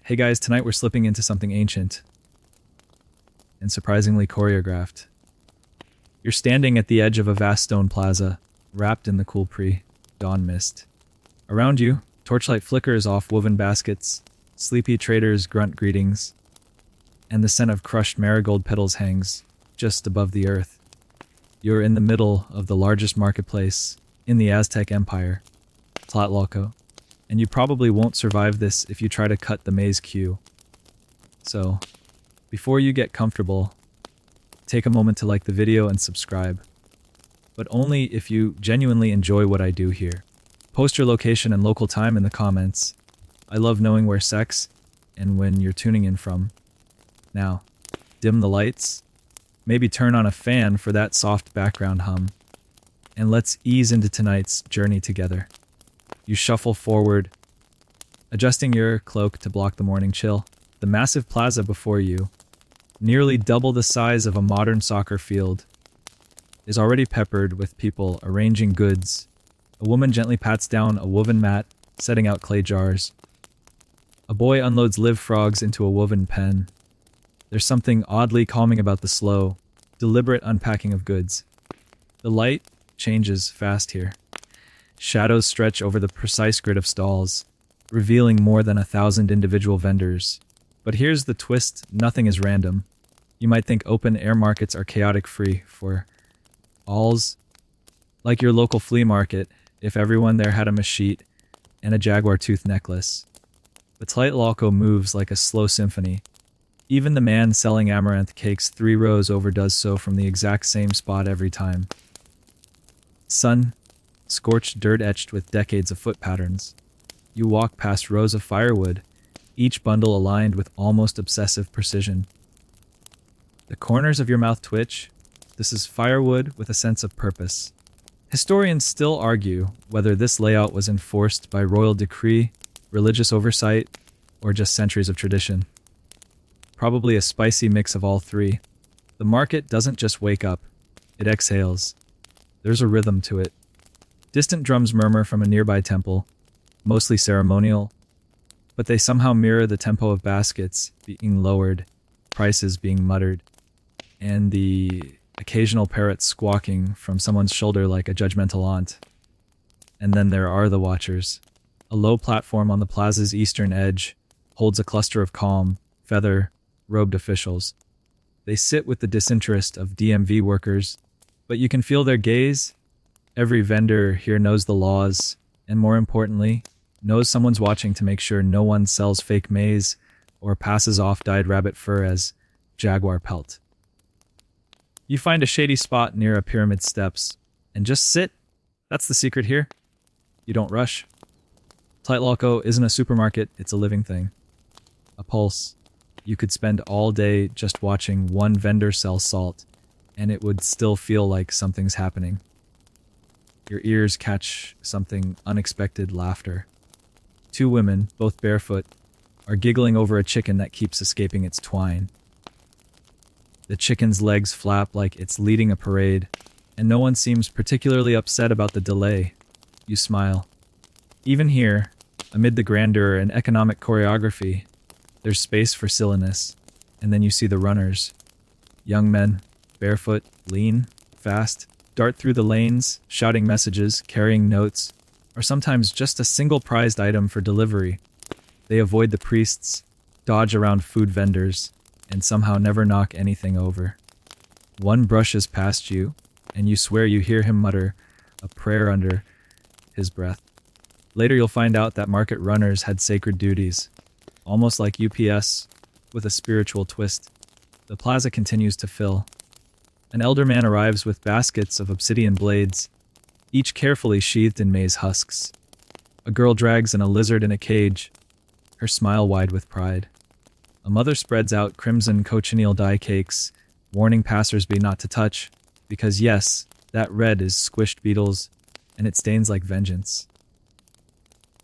Hey guys, tonight we're slipping into something ancient and surprisingly choreographed. You're standing at the edge of a vast stone plaza, wrapped in the cool pre-dawn mist. Around you, torchlight flickers off woven baskets, sleepy traders grunt greetings, and the scent of crushed marigold petals hangs just above the earth. You're in the middle of the largest marketplace in the Aztec Empire, Tlatelolco, and you probably won't survive this if you try to cut the maze queue. So, before you get comfortable, take a moment to like the video and subscribe. But only if you genuinely enjoy what I do here. Post your location and local time in the comments. I love knowing where sex and when you're tuning in from. Now, dim the lights, maybe turn on a fan for that soft background hum, and let's ease into tonight's journey together. You shuffle forward, adjusting your cloak to block the morning chill. The massive plaza before you, nearly double the size of a modern soccer field, is already peppered with people arranging goods. A woman gently pats down a woven mat, setting out clay jars. A boy unloads live frogs into a woven pen. There's something oddly calming about the slow, deliberate unpacking of goods. The light changes fast here. Shadows stretch over the precise grid of stalls, revealing more than 1,000 individual vendors. But here's the twist, nothing is random. You might think open air markets are chaotic free for alls. Like your local flea market, if everyone there had a machete and a jaguar tooth necklace. But Tlatelolco moves like a slow symphony. Even the man selling amaranth cakes 3 rows over does so from the exact same spot every time. Sun, scorched dirt etched with decades of foot patterns. You walk past rows of firewood, each bundle aligned with almost obsessive precision. The corners of your mouth twitch. This is firewood with a sense of purpose. Historians still argue whether this layout was enforced by royal decree, religious oversight, or just centuries of tradition. Probably a spicy mix of all three. The market doesn't just wake up, it exhales. There's a rhythm to it. Distant drums murmur from a nearby temple, mostly ceremonial, but they somehow mirror the tempo of baskets being lowered, prices being muttered, and the occasional parrot squawking from someone's shoulder like a judgmental aunt. And then there are the watchers. A low platform on the plaza's eastern edge holds a cluster of calm, feather-robed officials. They sit with the disinterest of DMV workers, but you can feel their gaze. Every vendor here knows the laws, and more importantly, knows someone's watching to make sure no one sells fake maize or passes off dyed rabbit fur as jaguar pelt. You find a shady spot near a pyramid steps, and just sit. That's the secret here. You don't rush. Tlatelolco isn't a supermarket, it's a living thing. A pulse. You could spend all day just watching one vendor sell salt, and it would still feel like something's happening. Your ears catch something unexpected laughter. 2 women, both barefoot, are giggling over a chicken that keeps escaping its twine. The chicken's legs flap like it's leading a parade, and no one seems particularly upset about the delay. You smile. Even here, amid the grandeur and economic choreography, there's space for silliness, and then you see the runners. Young men, barefoot, lean, fast, dart through the lanes, shouting messages, carrying notes, or sometimes just a single prized item for delivery. They avoid the priests, dodge around food vendors, and somehow never knock anything over. One brushes past you, and you swear you hear him mutter a prayer under his breath. Later you'll find out that market runners had sacred duties, almost like UPS, with a spiritual twist. The plaza continues to fill. An elder man arrives with baskets of obsidian blades, each carefully sheathed in maize husks. A girl drags a lizard in a cage, her smile wide with pride. A mother spreads out crimson cochineal dye cakes, warning passersby not to touch, because yes, that red is squished beetles, and it stains like vengeance.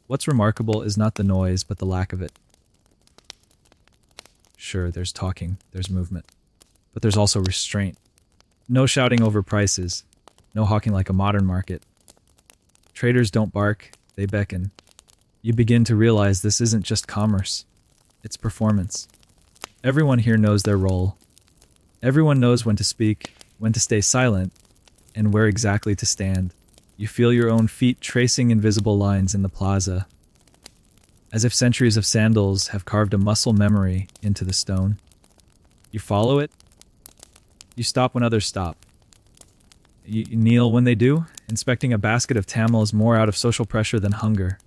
What's remarkable is not the noise, but the lack of it. Sure, there's talking, there's movement, but there's also restraint. No shouting over prices, no hawking like a modern market. Traders don't bark, they beckon. You begin to realize this isn't just commerce. It's performance. Everyone here knows their role. Everyone knows when to speak, when to stay silent, and where exactly to stand. You feel your own feet tracing invisible lines in the plaza, as if centuries of sandals have carved a muscle memory into the stone. You follow it. You stop when others stop. You kneel when they do. Inspecting a basket of tamil is more out of social pressure than hunger.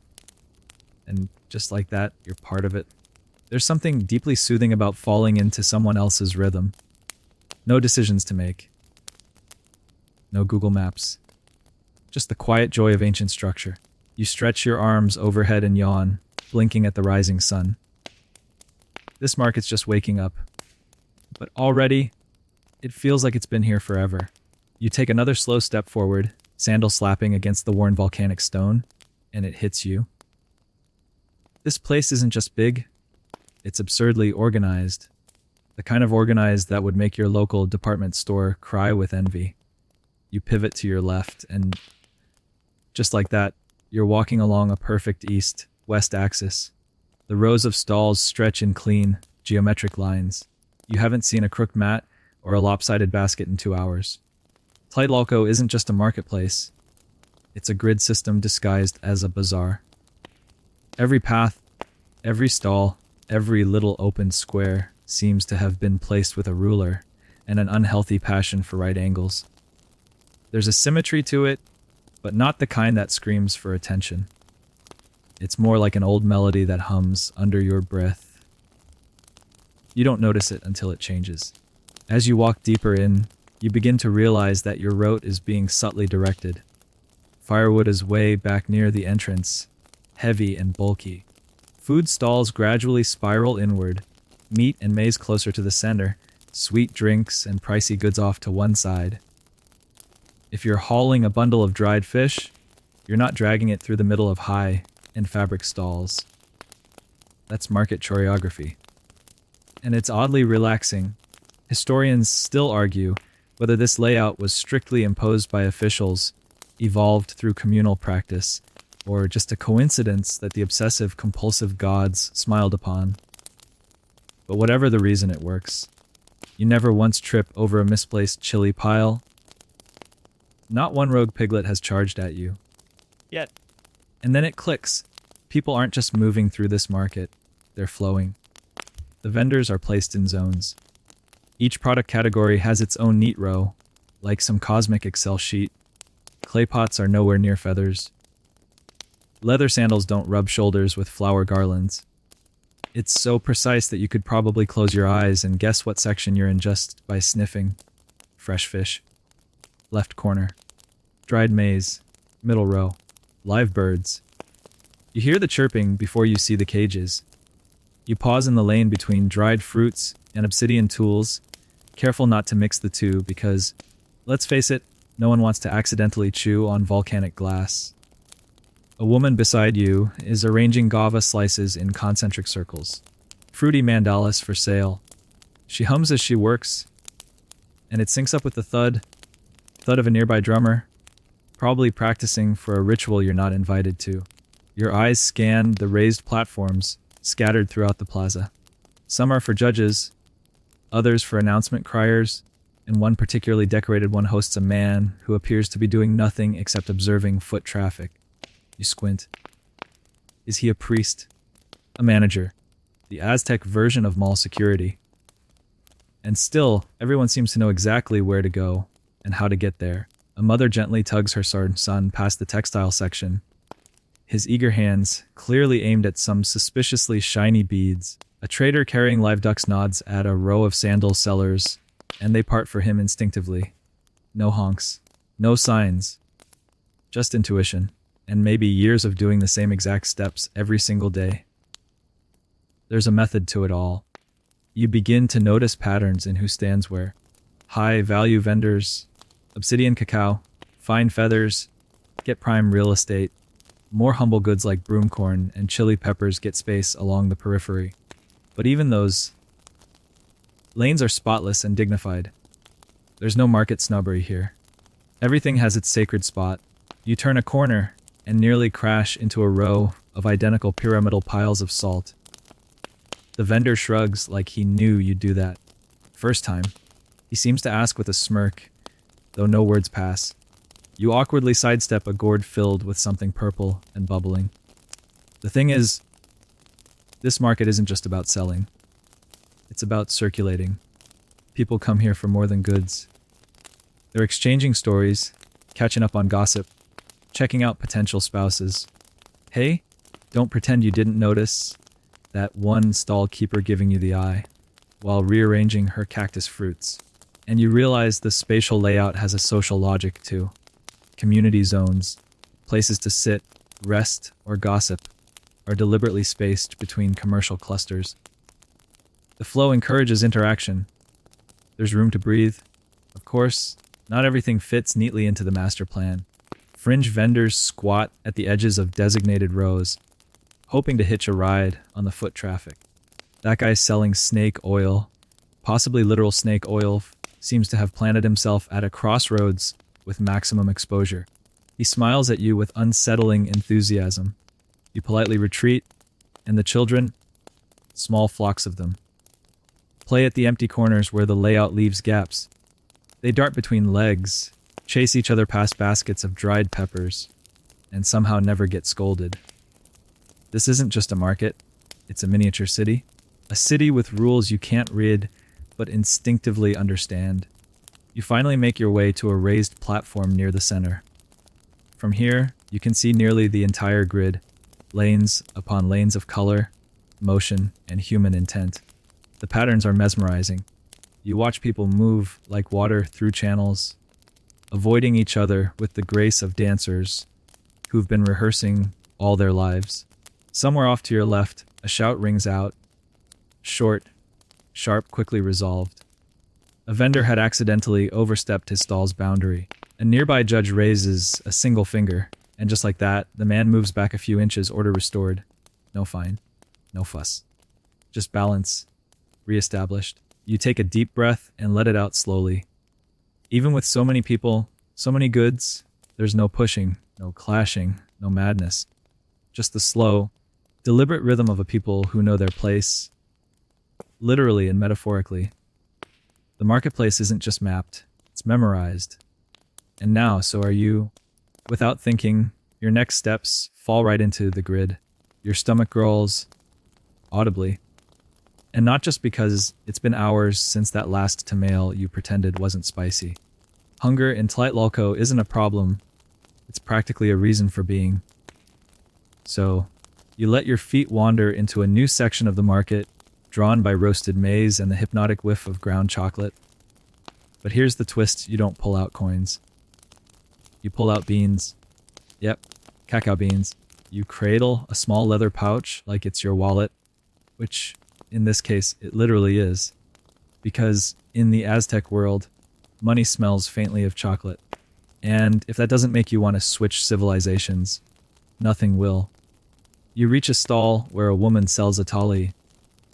And just like that, you're part of it. There's something deeply soothing about falling into someone else's rhythm. No decisions to make. No Google Maps. Just the quiet joy of ancient structure. You stretch your arms overhead and yawn, blinking at the rising sun. This market's just waking up. But already, it feels like it's been here forever. You take another slow step forward, sandal slapping against the worn volcanic stone, and it hits you. This place isn't just big, it's absurdly organized. The kind of organized that would make your local department store cry with envy. You pivot to your left, and just like that, you're walking along a perfect east-west axis. The rows of stalls stretch in clean, geometric lines. You haven't seen a crooked mat or a lopsided basket in 2 hours. Tlatelolco isn't just a marketplace. It's a grid system disguised as a bazaar. Every path, every stall, every little open square seems to have been placed with a ruler and an unhealthy passion for right angles. There's a symmetry to it, but not the kind that screams for attention. It's more like an old melody that hums under your breath. You don't notice it until it changes. As you walk deeper in, you begin to realize that your route is being subtly directed. Firewood is way back near the entrance, heavy and bulky. Food stalls gradually spiral inward, meat and maize closer to the center, sweet drinks and pricey goods off to one side. If you're hauling a bundle of dried fish, you're not dragging it through the middle of high and fabric stalls. That's market choreography. And it's oddly relaxing. Historians still argue whether this layout was strictly imposed by officials, evolved through communal practice, or just a coincidence that the obsessive-compulsive gods smiled upon. But whatever the reason, it works. You never once trip over a misplaced chili pile. Not one rogue piglet has charged at you. Yet. And then it clicks. People aren't just moving through this market, they're flowing. The vendors are placed in zones. Each product category has its own neat row, like some cosmic Excel sheet. Clay pots are nowhere near feathers. Leather sandals don't rub shoulders with flower garlands. It's so precise that you could probably close your eyes and guess what section you're in just by sniffing. Fresh fish. Left corner. Dried maize. Middle row. Live birds. You hear the chirping before you see the cages. You pause in the lane between dried fruits and obsidian tools, careful not to mix the two because, let's face it, no one wants to accidentally chew on volcanic glass. A woman beside you is arranging guava slices in concentric circles. Fruity mandalas for sale. She hums as she works, and it syncs up with the thud of a nearby drummer, probably practicing for a ritual you're not invited to. Your eyes scan the raised platforms scattered throughout the plaza. Some are for judges, others for announcement criers, and one particularly decorated one hosts a man who appears to be doing nothing except observing foot traffic. You squint. Is he a priest? A manager? The Aztec version of mall security? And still, everyone seems to know exactly where to go and how to get there. A mother gently tugs her son past the textile section, his eager hands clearly aimed at some suspiciously shiny beads. A trader carrying live ducks nods at a row of sandal sellers, and they part for him instinctively. No honks, no signs, just intuition, and maybe years of doing the same exact steps every single day. There's a method to it all. You begin to notice patterns in who stands where. High-value vendors, obsidian cacao, fine feathers, get prime real estate. More humble goods like broomcorn and chili peppers get space along the periphery. But even those lanes are spotless and dignified. There's no market snobbery here. Everything has its sacred spot. You turn a corner and nearly crash into a row of identical pyramidal piles of salt. The vendor shrugs like he knew you'd do that. First time. He seems to ask with a smirk, though no words pass. You awkwardly sidestep a gourd filled with something purple and bubbling. The thing is, this market isn't just about selling. It's about circulating. People come here for more than goods. They're exchanging stories, catching up on gossip, checking out potential spouses. Hey, don't pretend you didn't notice that one stall keeper giving you the eye while rearranging her cactus fruits. And you realize the spatial layout has a social logic too. Community zones, places to sit, rest, or gossip, are deliberately spaced between commercial clusters. The flow encourages interaction. There's room to breathe. Of course, not everything fits neatly into the master plan. Fringe vendors squat at the edges of designated rows, hoping to hitch a ride on the foot traffic. That guy selling snake oil, possibly literal snake oil, seems to have planted himself at a crossroads with maximum exposure. He smiles at you with unsettling enthusiasm. You politely retreat, and the children, small flocks of them, play at the empty corners where the layout leaves gaps. They dart between legs, chase each other past baskets of dried peppers, and somehow never get scolded. This isn't just a market, it's a miniature city. A city with rules you can't read, but instinctively understand. You finally make your way to a raised platform near the center. From here, you can see nearly the entire grid, lanes upon lanes of color, motion, and human intent. The patterns are mesmerizing. You watch people move like water through channels, avoiding each other with the grace of dancers who've been rehearsing all their lives. Somewhere off to your left, a shout rings out. Short, sharp, quickly resolved. A vendor had accidentally overstepped his stall's boundary. A nearby judge raises a single finger, and just like that, the man moves back a few inches, order restored. No fine. No fuss. Just balance. Reestablished. You take a deep breath and let it out slowly. Even with so many people, so many goods, there's no pushing, no clashing, no madness. Just the slow, deliberate rhythm of a people who know their place, literally and metaphorically. The marketplace isn't just mapped, it's memorized. And now, so are you. Without thinking, your next steps fall right into the grid. Your stomach growls audibly. And not just because it's been hours since that last tamale you pretended wasn't spicy. Hunger in Tlatelolco isn't a problem, it's practically a reason for being. So, you let your feet wander into a new section of the market, drawn by roasted maize and the hypnotic whiff of ground chocolate. But here's the twist: you don't pull out coins. You pull out beans. Yep, cacao beans. You cradle a small leather pouch like it's your wallet, which, in this case, it literally is. Because in the Aztec world, money smells faintly of chocolate. And if that doesn't make you want to switch civilizations, nothing will. You reach a stall where a woman sells a tali,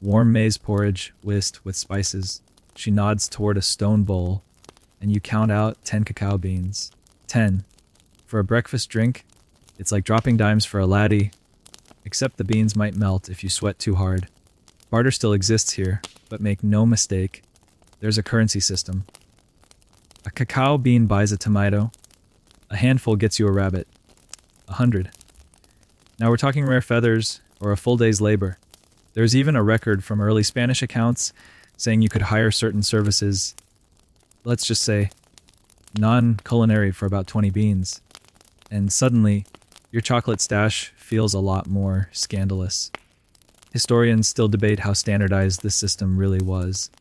warm maize porridge whisked with spices. She nods toward a stone bowl, and you count out 10 cacao beans. 10. For a breakfast drink, it's like dropping dimes for a laddie, except the beans might melt if you sweat too hard. Barter still exists here, but make no mistake, there's a currency system. A cacao bean buys a tomato, a handful gets you a rabbit. 100. Now we're talking rare feathers or a full day's labor. There's even a record from early Spanish accounts saying you could hire certain services, let's just say, non-culinary for about 20 beans. And suddenly, your chocolate stash feels a lot more scandalous. Historians still debate how standardized this system really was.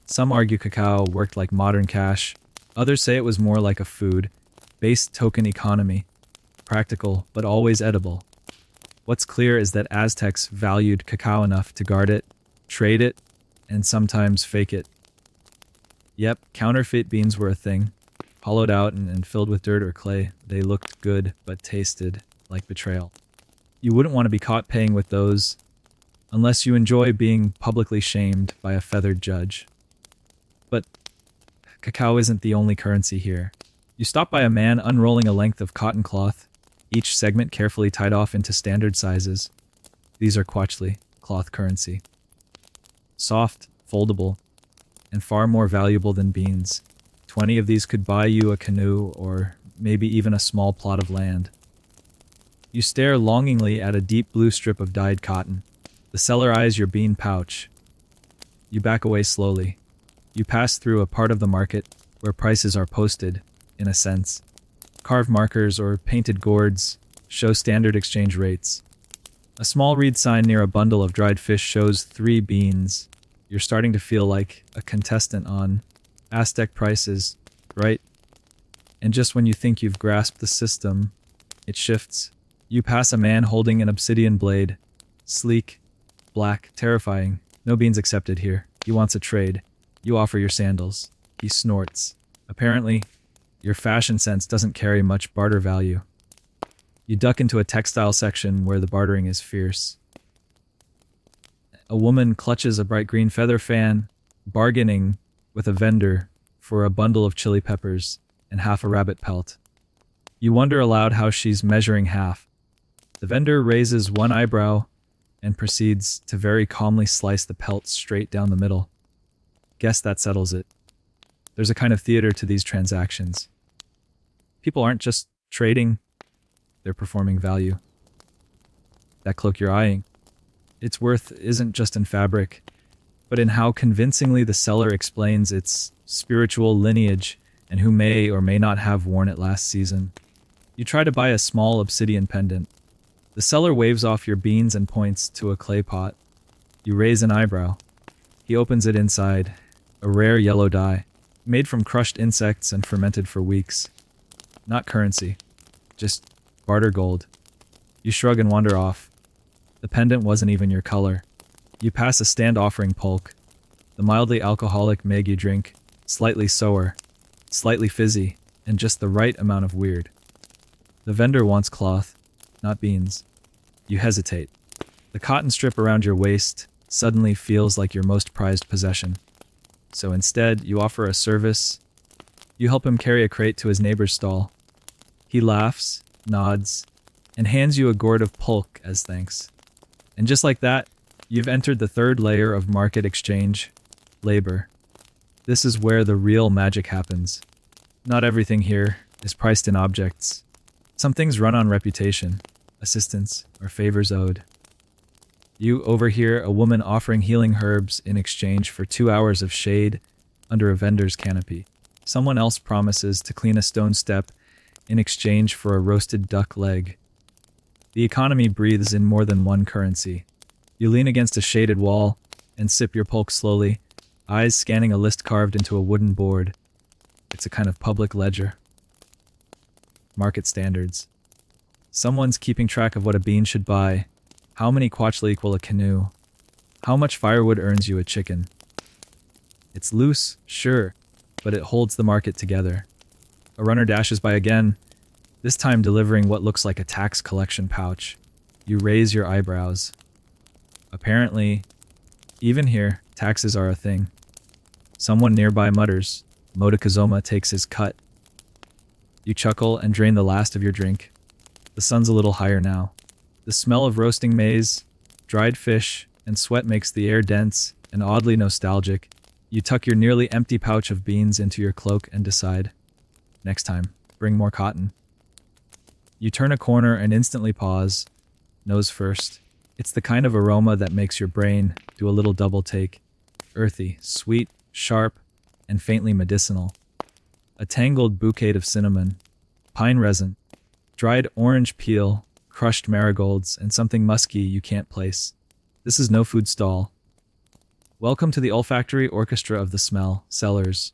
Some argue cacao worked like modern cash. Others say it was more like a food-based token economy, practical but always edible. What's clear is that Aztecs valued cacao enough to guard it, trade it, and sometimes fake it. Yep, counterfeit beans were a thing. Hollowed out and filled with dirt or clay, they looked good but tasted like betrayal. You wouldn't want to be caught paying with those unless you enjoy being publicly shamed by a feathered judge. But cacao isn't the only currency here. You stop by a man unrolling a length of cotton cloth, each segment carefully tied off into standard sizes. These are quachli, cloth currency. soft, foldable, and far more valuable than beans. 20 of these could buy you a canoe or maybe even a small plot of land. You stare longingly at a deep blue strip of dyed cotton. The seller eyes your bean pouch. You back away slowly. You pass through a part of the market where prices are posted, in a sense. Carved markers or painted gourds show standard exchange rates. A small reed sign near a bundle of dried fish shows 3 beans. You're starting to feel like a contestant on Aztec prices, right? And just when you think you've grasped the system, it shifts. You pass a man holding an obsidian blade. Sleek, black, terrifying. No beans accepted here. He wants a trade. You offer your sandals. He snorts. Apparently, your fashion sense doesn't carry much barter value. You duck into a textile section where the bartering is fierce. A woman clutches a bright green feather fan, bargaining with a vendor for a bundle of chili peppers and half a rabbit pelt. You wonder aloud how she's measuring half. The vendor raises one eyebrow and proceeds to very calmly slice the pelt straight down the middle. Guess that settles it. There's a kind of theater to these transactions. People aren't just trading, they're performing value. That cloak you're eyeing, its worth isn't just in fabric, but in how convincingly the seller explains its spiritual lineage and who may or may not have worn it last season. You try to buy a small obsidian pendant. The seller waves off your beans and points to a clay pot. You raise an eyebrow. He opens it inside, a rare yellow dye, made from crushed insects and fermented for weeks. Not currency, just barter gold. You shrug and wander off. The pendant wasn't even your color. You pass a stand offering polk, the mildly alcoholic Maggie drink, slightly sour, slightly fizzy, and just the right amount of weird. The vendor wants cloth, not beans. You hesitate. The cotton strip around your waist suddenly feels like your most prized possession. So instead, you offer a service. You help him carry a crate to his neighbor's stall. He laughs, nods, and hands you a gourd of polk as thanks. And just like that, you've entered the third layer of market exchange, labor. This is where the real magic happens. Not everything here is priced in objects. Some things run on reputation, assistance, or favors owed. You overhear a woman offering healing herbs in exchange for 2 hours of shade under a vendor's canopy. Someone else promises to clean a stone step in exchange for a roasted duck leg. The economy breathes in more than one currency. You lean against a shaded wall and sip your polk slowly, eyes scanning a list carved into a wooden board. It's a kind of public ledger. Market standards. Someone's keeping track of what a bean should buy, how many quachli equal a canoe, how much firewood earns you a chicken. It's loose, sure, but it holds the market together. A runner dashes by again, this time delivering what looks like a tax collection pouch. You raise your eyebrows. Apparently, even here, taxes are a thing. Someone nearby mutters. Modokazoma takes his cut. You chuckle and drain the last of your drink. The sun's a little higher now. The smell of roasting maize, dried fish, and sweat makes the air dense and oddly nostalgic. You tuck your nearly empty pouch of beans into your cloak and decide, next time, bring more cotton. You turn a corner and instantly pause, nose first. It's the kind of aroma that makes your brain do a little double take. Earthy, sweet, sharp, and faintly medicinal. A tangled bouquet of cinnamon, pine resin, dried orange peel, crushed marigolds, and something musky you can't place. This is no food stall. Welcome to the olfactory orchestra of the smell, sellers.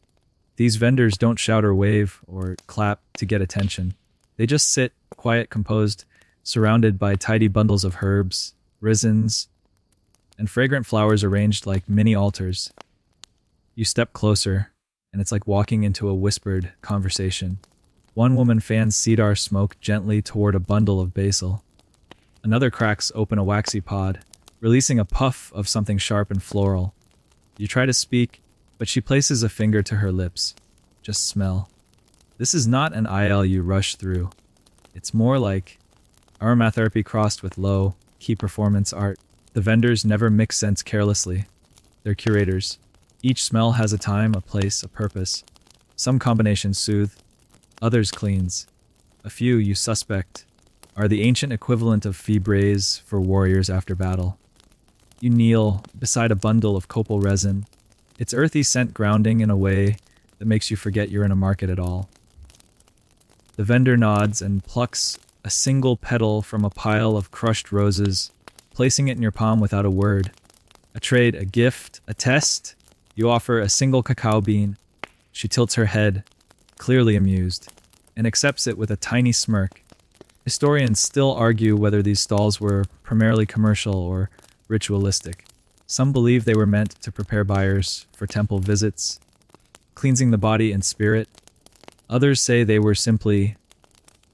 These vendors don't shout or wave or clap to get attention. They just sit, quiet, composed, surrounded by tidy bundles of herbs, resins, and fragrant flowers arranged like mini altars. You step closer, and it's like walking into a whispered conversation. One woman fans cedar smoke gently toward a bundle of basil. Another cracks open a waxy pod, releasing a puff of something sharp and floral. You try to speak, but she places a finger to her lips. Just smell. This is not an aisle you rush through. It's more like aromatherapy crossed with low, key performance art. The vendors never mix scents carelessly. They're curators. Each smell has a time, a place, a purpose. Some combinations soothe, others cleanse. A few, you suspect, are the ancient equivalent of fibres for warriors after battle. You kneel beside a bundle of copal resin, its earthy scent grounding in a way that makes you forget you're in a market at all. The vendor nods and plucks a single petal from a pile of crushed roses, placing it in your palm without a word. A trade, a gift, a test. You offer a single cacao bean. She tilts her head, clearly amused, and accepts it with a tiny smirk. Historians still argue whether these stalls were primarily commercial or ritualistic. Some believe they were meant to prepare buyers for temple visits, cleansing the body and spirit. Others say they were simply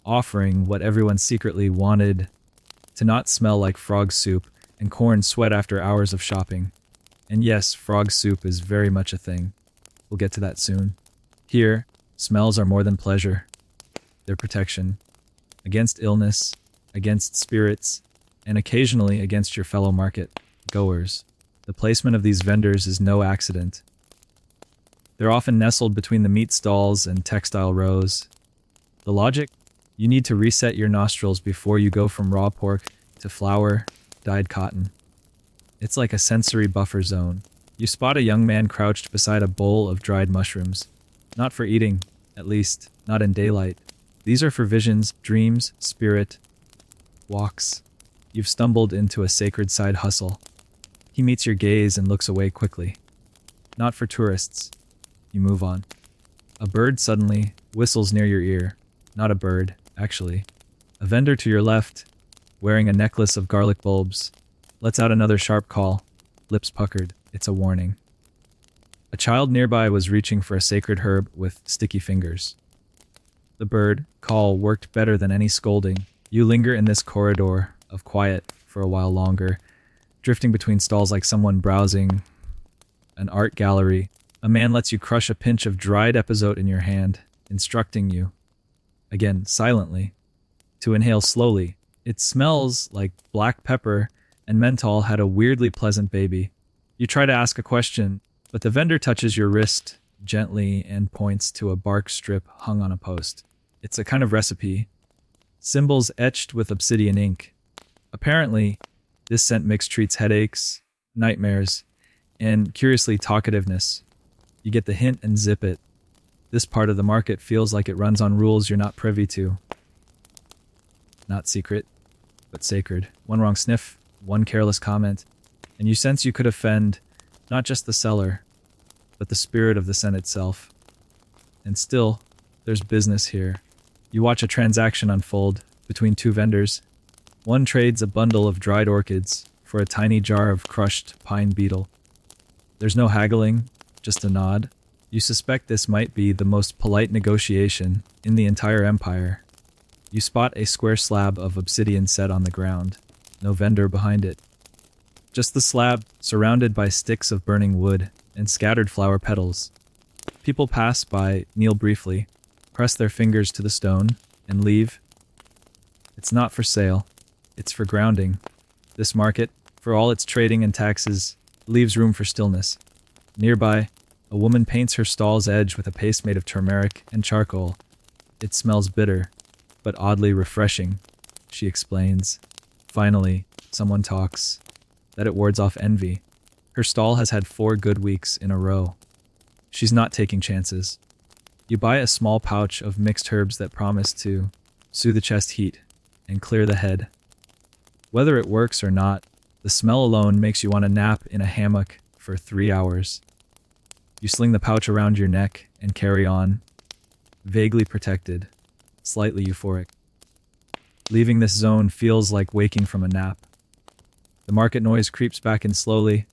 offering what everyone secretly wanted: to not smell like frog soup and corn sweat after hours of shopping. And yes, frog soup is very much a thing. We'll get to that soon. Here, smells are more than pleasure. They're protection. Against illness, against spirits, and occasionally against your fellow market goers. The placement of these vendors is no accident. They're often nestled between the meat stalls and textile rows. The logic? You need to reset your nostrils before you go from raw pork to flour, dyed cotton. It's like a sensory buffer zone. You spot a young man crouched beside a bowl of dried mushrooms. Not for eating, at least, not in daylight. These are for visions, dreams, spirit, walks. You've stumbled into a sacred side hustle. He meets your gaze and looks away quickly. Not for tourists. You move on. A bird suddenly whistles near your ear. Not a bird, actually. A vendor to your left, wearing a necklace of garlic bulbs, lets out another sharp call, lips puckered. It's a warning. A child nearby was reaching for a sacred herb with sticky fingers. The bird call worked better than any scolding. You linger in this corridor of quiet for a while longer, drifting between stalls like someone browsing an art gallery. A man lets you crush a pinch of dried epizode in your hand, instructing you, again silently, to inhale slowly. It smells like black pepper and menthol had a weirdly pleasant baby. You try to ask a question, but the vendor touches your wrist gently and points to a bark strip hung on a post. It's a kind of recipe. Symbols etched with obsidian ink. Apparently, this scent mix treats headaches, nightmares, and curiously talkativeness. You get the hint and zip it. This part of the market feels like it runs on rules you're not privy to. Not secret, but sacred. One wrong sniff, one careless comment, and you sense you could offend not just the seller, but the spirit of the scent itself. And still, there's business here. You watch a transaction unfold between two vendors. One trades a bundle of dried orchids for a tiny jar of crushed pine beetle. There's no haggling, just a nod. You suspect this might be the most polite negotiation in the entire empire. You spot a square slab of obsidian set on the ground. No vendor behind it. Just the slab, surrounded by sticks of burning wood and scattered flower petals. People pass by, kneel briefly, press their fingers to the stone, and leave. It's not for sale. It's for grounding. This market, for all its trading and taxes, leaves room for stillness. Nearby, a woman paints her stall's edge with a paste made of turmeric and charcoal. It smells bitter, but oddly refreshing, she explains. Finally, someone talks. That it wards off envy. Her stall has had 4 good weeks in a row. She's not taking chances. You buy a small pouch of mixed herbs that promise to soothe the chest heat and clear the head. Whether it works or not, the smell alone makes you want to nap in a hammock for 3 hours. You sling the pouch around your neck and carry on, vaguely protected, slightly euphoric. Leaving this zone feels like waking from a nap. The market noise creeps back in slowly,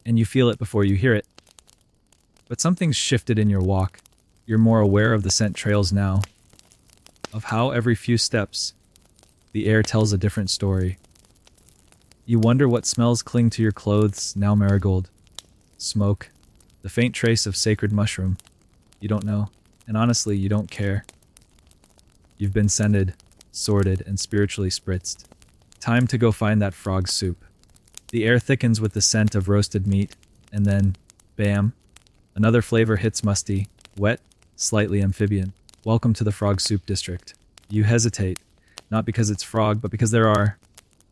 and you feel it before you hear it. But something's shifted in your walk. You're more aware of the scent trails now, of how every few steps, the air tells a different story. You wonder what smells cling to your clothes, now marigold. Smoke, the faint trace of sacred mushroom. You don't know, and honestly, you don't care. You've been scented, sorted, and spiritually spritzed. Time to go find that frog soup. The air thickens with the scent of roasted meat, and then, bam, another flavor hits musty, wet, slightly amphibian. Welcome to the frog soup district. You hesitate, not because it's frog, but because there are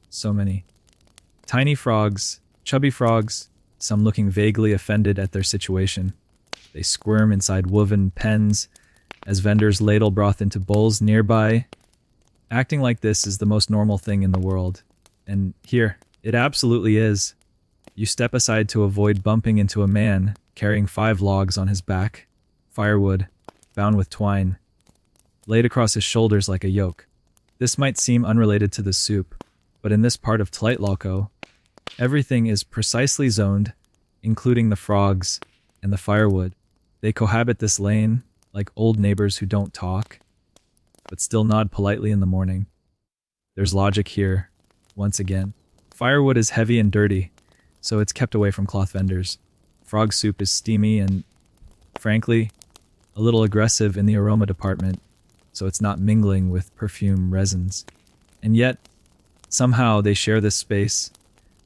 so many. Tiny frogs, chubby frogs, some looking vaguely offended at their situation. They squirm inside woven pens as vendors ladle broth into bowls nearby. Acting like this is the most normal thing in the world. And here, it absolutely is. You step aside to avoid bumping into a man carrying 5 logs on his back, firewood, bound with twine, laid across his shoulders like a yoke. This might seem unrelated to the soup, but in this part of Tlatelolco, everything is precisely zoned, including the frogs and the firewood. They cohabit this lane like old neighbors who don't talk, but still nod politely in the morning. There's logic here, once again. Firewood is heavy and dirty, so it's kept away from cloth vendors. Frog soup is steamy and, frankly, a little aggressive in the aroma department, so it's not mingling with perfume resins. And yet, somehow they share this space,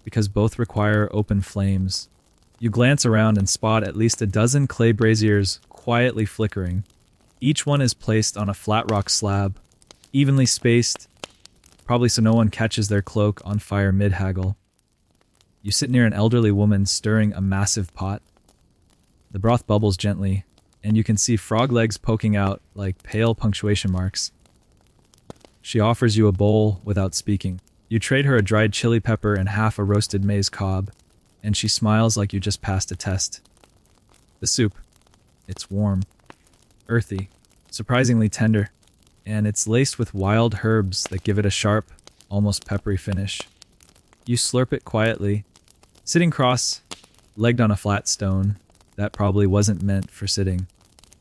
because both require open flames. You glance around and spot at least a dozen clay braziers quietly flickering. Each one is placed on a flat rock slab, evenly spaced, probably so no one catches their cloak on fire mid-haggle. You sit near an elderly woman stirring a massive pot. The broth bubbles gently, and you can see frog legs poking out like pale punctuation marks. She offers you a bowl without speaking. You trade her a dried chili pepper and half a roasted maize cob, and she smiles like you just passed a test. The soup. It's warm, earthy, surprisingly tender, and it's laced with wild herbs that give it a sharp, almost peppery finish. You slurp it quietly, sitting cross-legged on a flat stone that probably wasn't meant for sitting.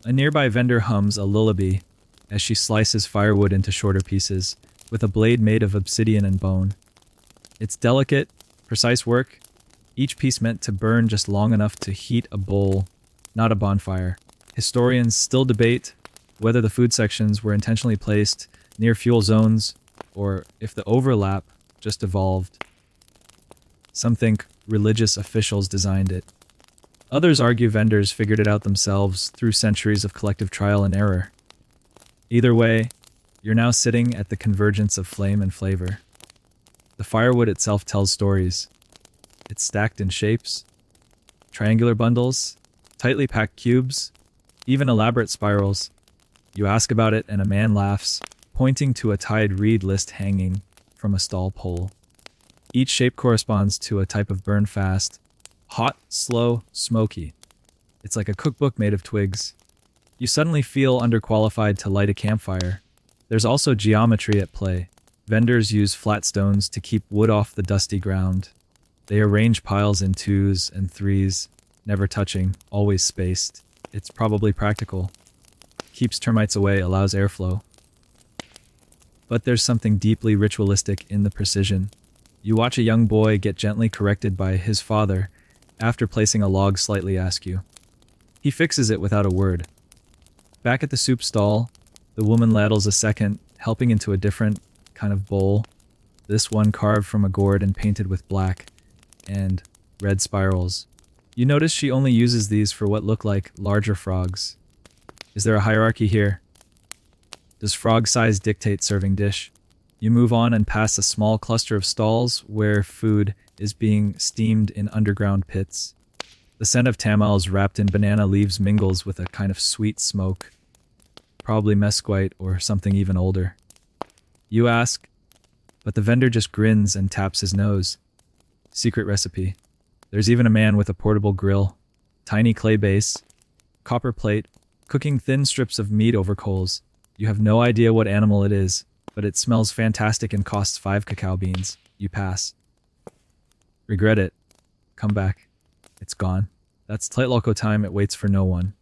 A nearby vendor hums a lullaby as she slices firewood into shorter pieces with a blade made of obsidian and bone. It's delicate, precise work, each piece meant to burn just long enough to heat a bowl, not a bonfire. Historians still debate whether the food sections were intentionally placed near fuel zones or if the overlap just evolved. Some think religious officials designed it. Others argue vendors figured it out themselves through centuries of collective trial and error. Either way, you're now sitting at the convergence of flame and flavor. The firewood itself tells stories. It's stacked in shapes, triangular bundles, tightly packed cubes, even elaborate spirals. You ask about it and a man laughs, pointing to a tied reed list hanging from a stall pole. Each shape corresponds to a type of burn fast, hot, slow, smoky. It's like a cookbook made of twigs. You suddenly feel underqualified to light a campfire. There's also geometry at play. Vendors use flat stones to keep wood off the dusty ground. They arrange piles in 2s and 3s, never touching, always spaced. It's probably practical. Keeps termites away, allows airflow. But there's something deeply ritualistic in the precision. You watch a young boy get gently corrected by his father after placing a log slightly askew. He fixes it without a word. Back at the soup stall, the woman ladles a second, helping into a different kind of bowl, this one carved from a gourd and painted with black and red spirals. You notice she only uses these for what look like larger frogs. Is there a hierarchy here? Does frog size dictate serving dish? You move on and pass a small cluster of stalls where food is being steamed in underground pits. The scent of tamales wrapped in banana leaves mingles with a kind of sweet smoke, probably mesquite or something even older. You ask, but the vendor just grins and taps his nose. Secret recipe. There's even a man with a portable grill, tiny clay base, copper plate, cooking thin strips of meat over coals. You have no idea what animal it is, but it smells fantastic and costs 5 cacao beans. You pass. Regret it. Come back. It's gone. That's Tlatelolco time. It waits for no one.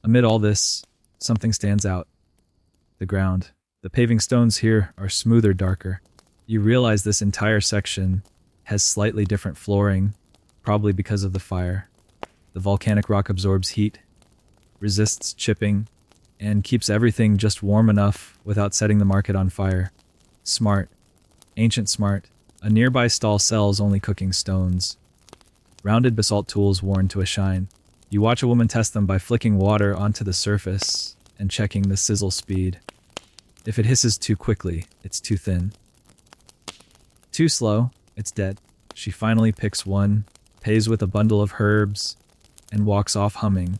Amid all this, something stands out. The ground. The paving stones here are smoother, darker. You realize this entire section has slightly different flooring, probably because of the fire. The volcanic rock absorbs heat, resists chipping, and keeps everything just warm enough without setting the market on fire. Smart. Ancient smart. A nearby stall sells only cooking stones. rounded basalt tools worn to a shine. You watch a woman test them by flicking water onto the surface and checking the sizzle speed. If it hisses too quickly, it's too thin. Too slow, it's dead. She finally picks one, pays with a bundle of herbs, and walks off humming.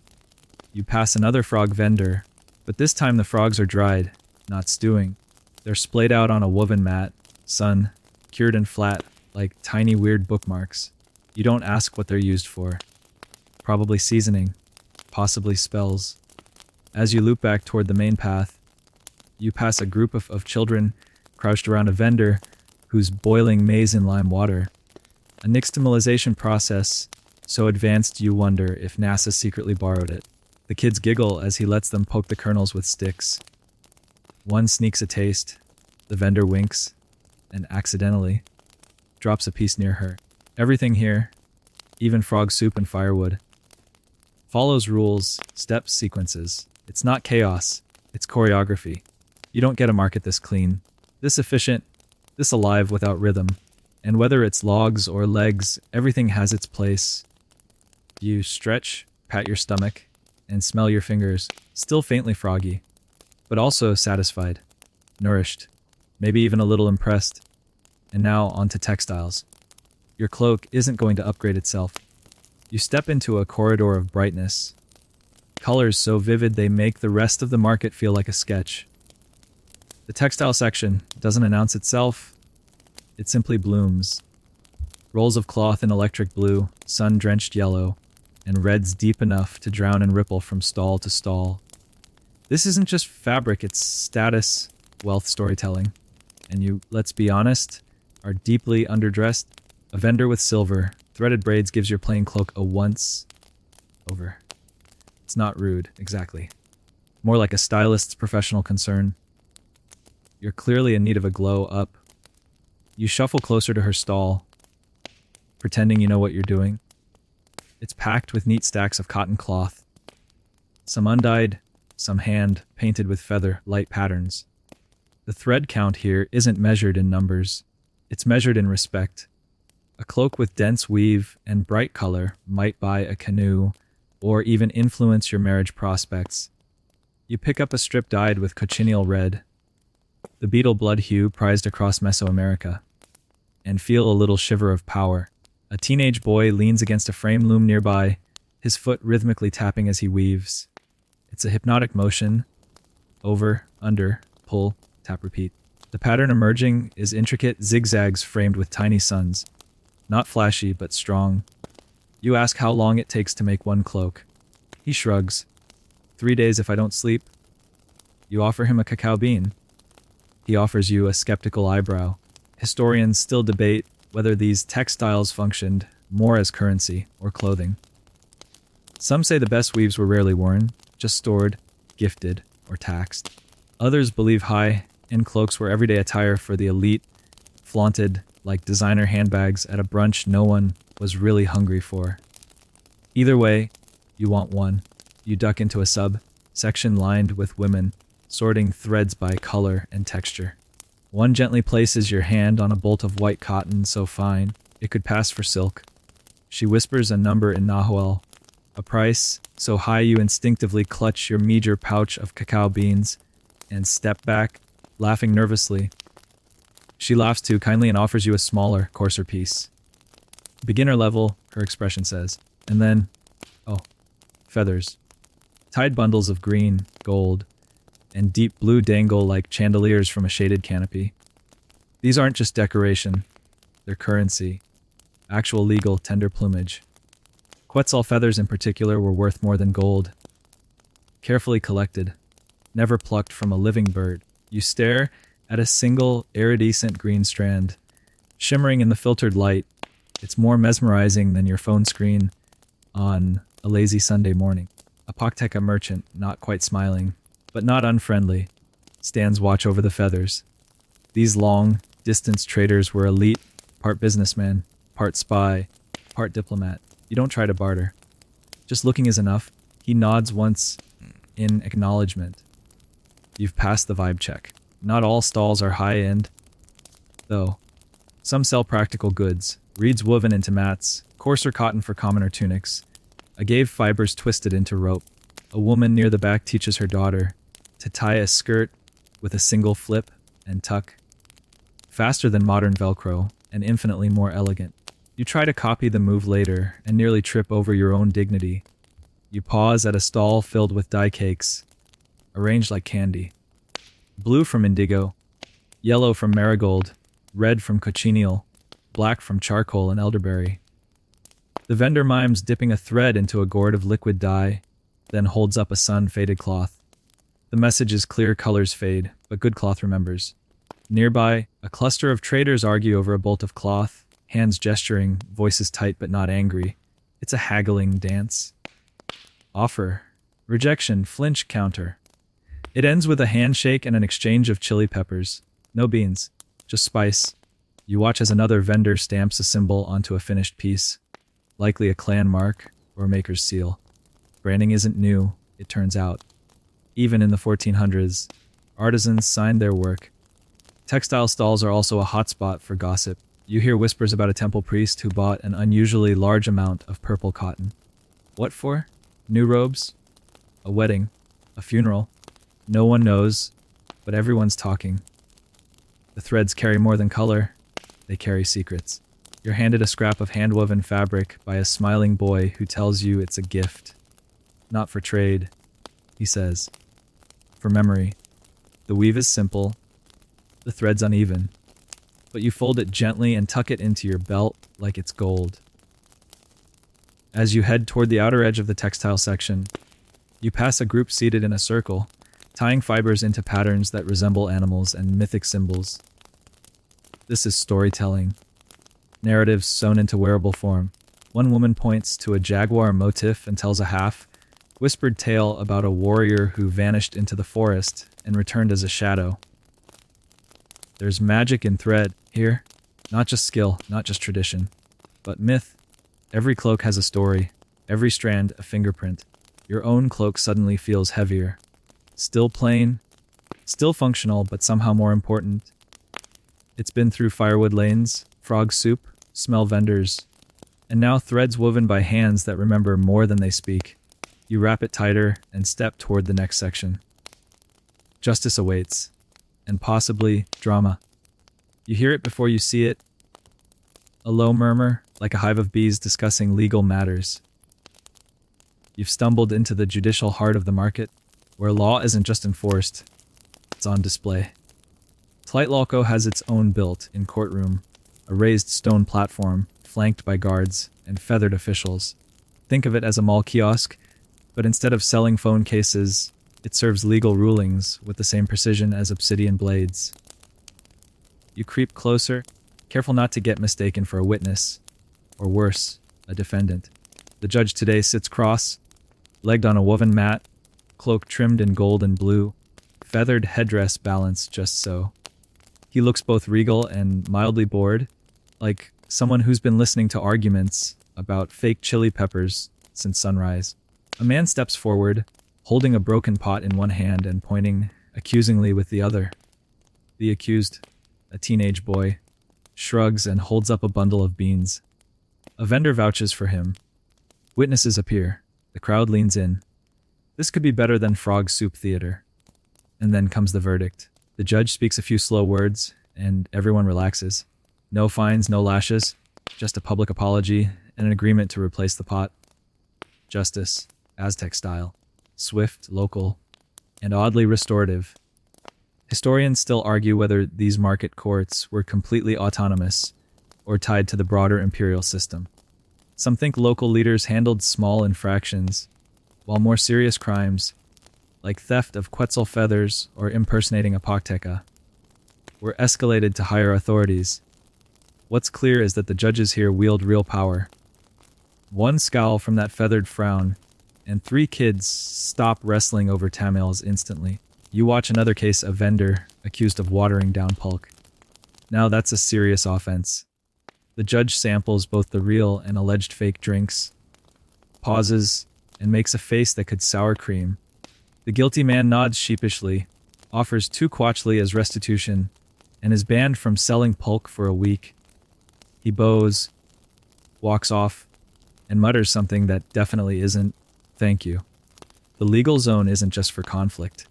You pass another frog vendor, but this time the frogs are dried, not stewing. They're splayed out on a woven mat, sun, cured and flat, like tiny weird bookmarks. You don't ask what they're used for. Probably seasoning, possibly spells. As you loop back toward the main path, you pass a group of children crouched around a vendor who's boiling maize in lime water. A nixtamalization process so advanced you wonder if NASA secretly borrowed it. The kids giggle as he lets them poke the kernels with sticks. One sneaks a taste, the vendor winks, and accidentally drops a piece near her. Everything here, even frog soup and firewood, follows rules, steps, sequences. It's not chaos, it's choreography. You don't get to market this clean, this efficient, this alive without rhythm. And whether it's logs or legs, everything has its place. You stretch, pat your stomach, and smell your fingers, still faintly froggy, but also satisfied, nourished, maybe even a little impressed. And now onto textiles. Your cloak isn't going to upgrade itself. You step into a corridor of brightness. Colors so vivid they make the rest of the market feel like a sketch. The textile section doesn't announce itself, it simply blooms. Rolls of cloth in electric blue, sun-drenched yellow, and reds deep enough to drown and ripple from stall to stall. This isn't just fabric, it's status, wealth storytelling. And you, let's be honest, are deeply underdressed. A vendor with silver, threaded braids gives your plain cloak a once over. It's not rude, exactly. More like a stylist's professional concern. You're clearly in need of a glow up. You shuffle closer to her stall, pretending you know what you're doing. It's packed with neat stacks of cotton cloth. Some undyed, some hand painted with feather, light patterns. The thread count here isn't measured in numbers. It's measured in respect. A cloak with dense weave and bright color might buy a canoe or even influence your marriage prospects. You pick up a strip dyed with cochineal red, the beetle blood hue prized across Mesoamerica, and feel a little shiver of power. A teenage boy leans against a frame loom nearby, his foot rhythmically tapping as he weaves. It's a hypnotic motion. Over, under, pull, tap, repeat. The pattern emerging is intricate zigzags framed with tiny suns. Not flashy, but strong. You ask how long it takes to make one cloak. He shrugs. 3 days if I don't sleep. You offer him a cacao bean. He offers you a skeptical eyebrow. Historians still debate whether these textiles functioned more as currency or clothing. Some say the best weaves were rarely worn, just stored, gifted, or taxed. Others believe high-end cloaks were everyday attire for the elite, flaunted like designer handbags at a brunch no one was really hungry for. Either way, you want one. You duck into a sub-section lined with women, sorting threads by color and texture. One gently places your hand on a bolt of white cotton so fine it could pass for silk. She whispers a number in Nahuatl, a price so high you instinctively clutch your meager pouch of cacao beans and step back, laughing nervously. She laughs too kindly and offers you a smaller, coarser piece. Beginner level, her expression says. And then, feathers. Tied bundles of green, gold, and deep blue dangle like chandeliers from a shaded canopy. These aren't just decoration, they're currency. Actual legal, tender plumage. Quetzal feathers in particular were worth more than gold. Carefully collected, never plucked from a living bird. You stare at a single iridescent green strand, shimmering in the filtered light. It's more mesmerizing than your phone screen on a lazy Sunday morning. A Pochteca merchant, not quite smiling, but not unfriendly, stands watch over the feathers. These long-distance traders were elite, part businessman, part spy, part diplomat. You don't try to barter. Just looking is enough. He nods once in acknowledgement. You've passed the vibe check. Not all stalls are high-end, though. Some sell practical goods, reeds woven into mats, Coarser cotton for commoner tunics. Agave fibers twisted into rope. A woman near the back teaches her daughter to tie a skirt with a single flip and tuck. Faster than modern Velcro and infinitely more elegant. You try to copy the move later and nearly trip over your own dignity. You pause at a stall filled with die cakes, arranged like candy. Blue from indigo, yellow from marigold, red from cochineal, black from charcoal and elderberry. The vendor mimes dipping a thread into a gourd of liquid dye, then holds up a sun-faded cloth. The message is clear: colors fade, but good cloth remembers. Nearby, a cluster of traders argue over a bolt of cloth, hands gesturing, voices tight but not angry. It's a haggling dance. Offer, rejection, flinch, counter. It ends with a handshake and an exchange of chili peppers. No beans, just spice. You watch as another vendor stamps a symbol onto a finished piece, likely a clan mark or maker's seal. Branding isn't new, it turns out. Even in the 1400s, artisans signed their work. Textile stalls are also a hotspot for gossip. You hear whispers about a temple priest who bought an unusually large amount of purple cotton. What for? New robes? A wedding? A funeral? No one knows, but everyone's talking. The threads carry more than color, they carry secrets. You're handed a scrap of hand-woven fabric by a smiling boy who tells you it's a gift. Not for trade, he says. For memory. The weave is simple, the thread's uneven, but you fold it gently and tuck it into your belt like it's gold. As you head toward the outer edge of the textile section, you pass a group seated in a circle, tying fibers into patterns that resemble animals and mythic symbols. This is storytelling. Narratives sewn into wearable form. One woman points to a jaguar motif and tells a half-whispered tale about a warrior who vanished into the forest and returned as a shadow. There's magic in thread here. Not just skill, not just tradition, but myth. Every cloak has a story, every strand a fingerprint. Your own cloak suddenly feels heavier. Still plain, still functional, but somehow more important. It's been through firewood lanes, frog soup, smell vendors, and now threads woven by hands that remember more than they speak. You wrap it tighter and step toward the next section. Justice awaits, and possibly drama. You hear it before you see it. A low murmur, like a hive of bees discussing legal matters. You've stumbled into the judicial heart of the market, where law isn't just enforced, it's on display. Tlatelolco has its own built-in courtroom, a raised stone platform flanked by guards and feathered officials. Think of it as a mall kiosk, but instead of selling phone cases, it serves legal rulings with the same precision as obsidian blades. You creep closer, careful not to get mistaken for a witness, or worse, a defendant. The judge today sits cross, legged on a woven mat, cloak trimmed in gold and blue, feathered headdress balanced just so. He looks both regal and mildly bored, like someone who's been listening to arguments about fake chili peppers since sunrise. A man steps forward, holding a broken pot in one hand and pointing accusingly with the other. The accused, a teenage boy, shrugs and holds up a bundle of beans. A vendor vouches for him. Witnesses appear. The crowd leans in. This could be better than frog soup theater. And then comes the verdict. The judge speaks a few slow words, and everyone relaxes. No fines, no lashes, just a public apology and an agreement to replace the pot. Justice, Aztec style. Swift, local, and oddly restorative. Historians still argue whether these market courts were completely autonomous or tied to the broader imperial system. Some think local leaders handled small infractions, while more serious crimes, like theft of quetzal feathers or impersonating a pakteca, were escalated to higher authorities. What's clear is that the judges here wield real power. One scowl from that feathered frown, and 3 kids stop wrestling over Tamils instantly. You watch another case, a vendor accused of watering down pulque. Now that's a serious offense. The judge samples both the real and alleged fake drinks, pauses, and makes a face that could sour cream. The guilty man nods sheepishly, offers 2 quachli as restitution, and is banned from selling pulque for a week. He bows, walks off, and mutters something that definitely isn't thank you. The legal zone isn't just for conflict.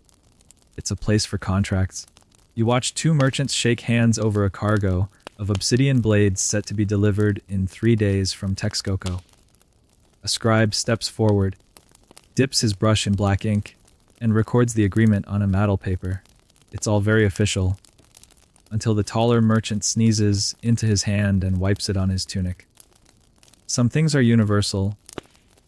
It's a place for contracts. You watch two merchants shake hands over a cargo of obsidian blades set to be delivered in 3 days from Texcoco. A scribe steps forward, dips his brush in black ink, and records the agreement on a matted paper. It's all very official, until the taller merchant sneezes into his hand and wipes it on his tunic. Some things are universal.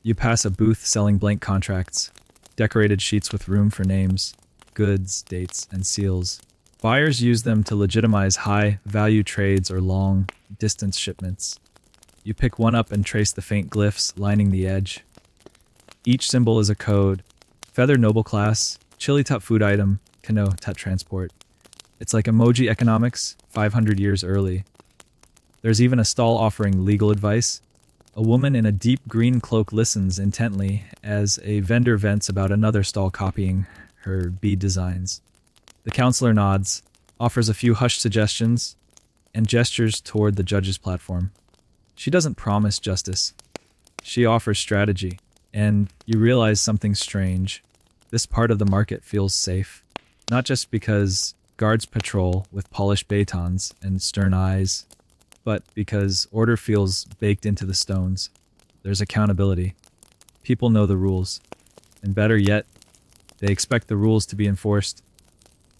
You pass a booth selling blank contracts, decorated sheets with room for names, goods, dates, and seals. Buyers use them to legitimize high-value trades or long-distance shipments. You pick one up and trace the faint glyphs lining the edge. Each symbol is a code. Feather noble class, chili tut food item, canoe tut transport. It's like emoji economics 500 years early. There's even a stall offering legal advice. A woman in a deep green cloak listens intently as a vendor vents about another stall copying her bead designs. The counselor nods, offers a few hushed suggestions, and gestures toward the judge's platform. She doesn't promise justice. She offers strategy, and you realize something strange. This part of the market feels safe, not just because guards patrol with polished batons and stern eyes, but because order feels baked into the stones. There's accountability. People know the rules, and better yet, they expect the rules to be enforced.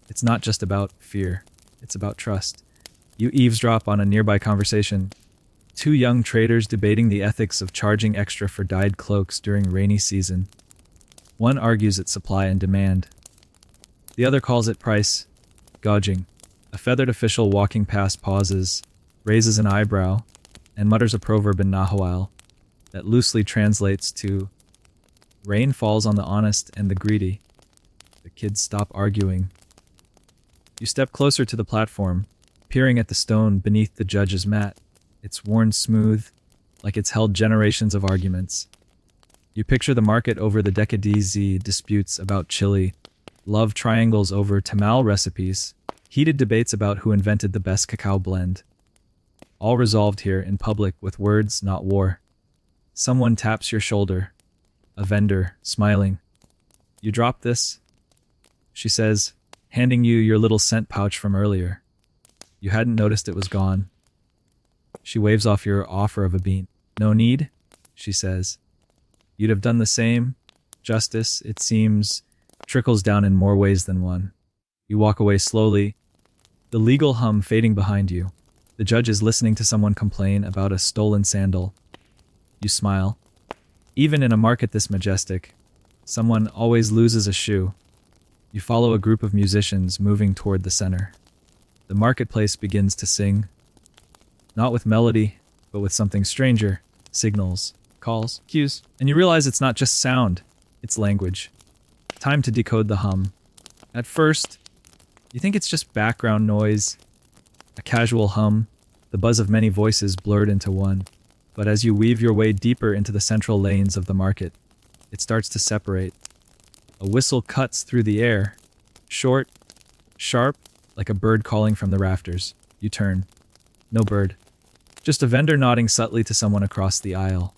It's not just about fear, it's about trust. You eavesdrop on a nearby conversation. Two young traders debating the ethics of charging extra for dyed cloaks during rainy season. One argues it's supply and demand. The other calls it price gouging. A feathered official walking past pauses, raises an eyebrow, and mutters a proverb in Nahuatl that loosely translates to, "Rain falls on the honest and the greedy." The kids stop arguing. You step closer to the platform, peering at the stone beneath the judge's mat. It's worn smooth, like it's held generations of arguments. You picture the market over the decades disputes about chili, love triangles over tamal recipes, heated debates about who invented the best cacao blend. All resolved here in public with words, not war. Someone taps your shoulder. A vendor, smiling. "You dropped this?" she says, handing you your little scent pouch from earlier. You hadn't noticed it was gone. She waves off your offer of a bean. "No need," she says. "You'd have done the same. Justice, it seems, trickles down in more ways than one." You walk away slowly, the legal hum fading behind you. The judge is listening to someone complain about a stolen sandal. You smile. Even in a market this majestic, someone always loses a shoe. You follow a group of musicians moving toward the center. The marketplace begins to sing. Not with melody, but with something stranger. Signals, calls, cues. And you realize it's not just sound, it's language. Time to decode the hum. At first, you think it's just background noise, a casual hum, the buzz of many voices blurred into one. But as you weave your way deeper into the central lanes of the market, it starts to separate. A whistle cuts through the air, short, sharp, like a bird calling from the rafters. You turn. No bird. Just a vendor nodding subtly to someone across the aisle.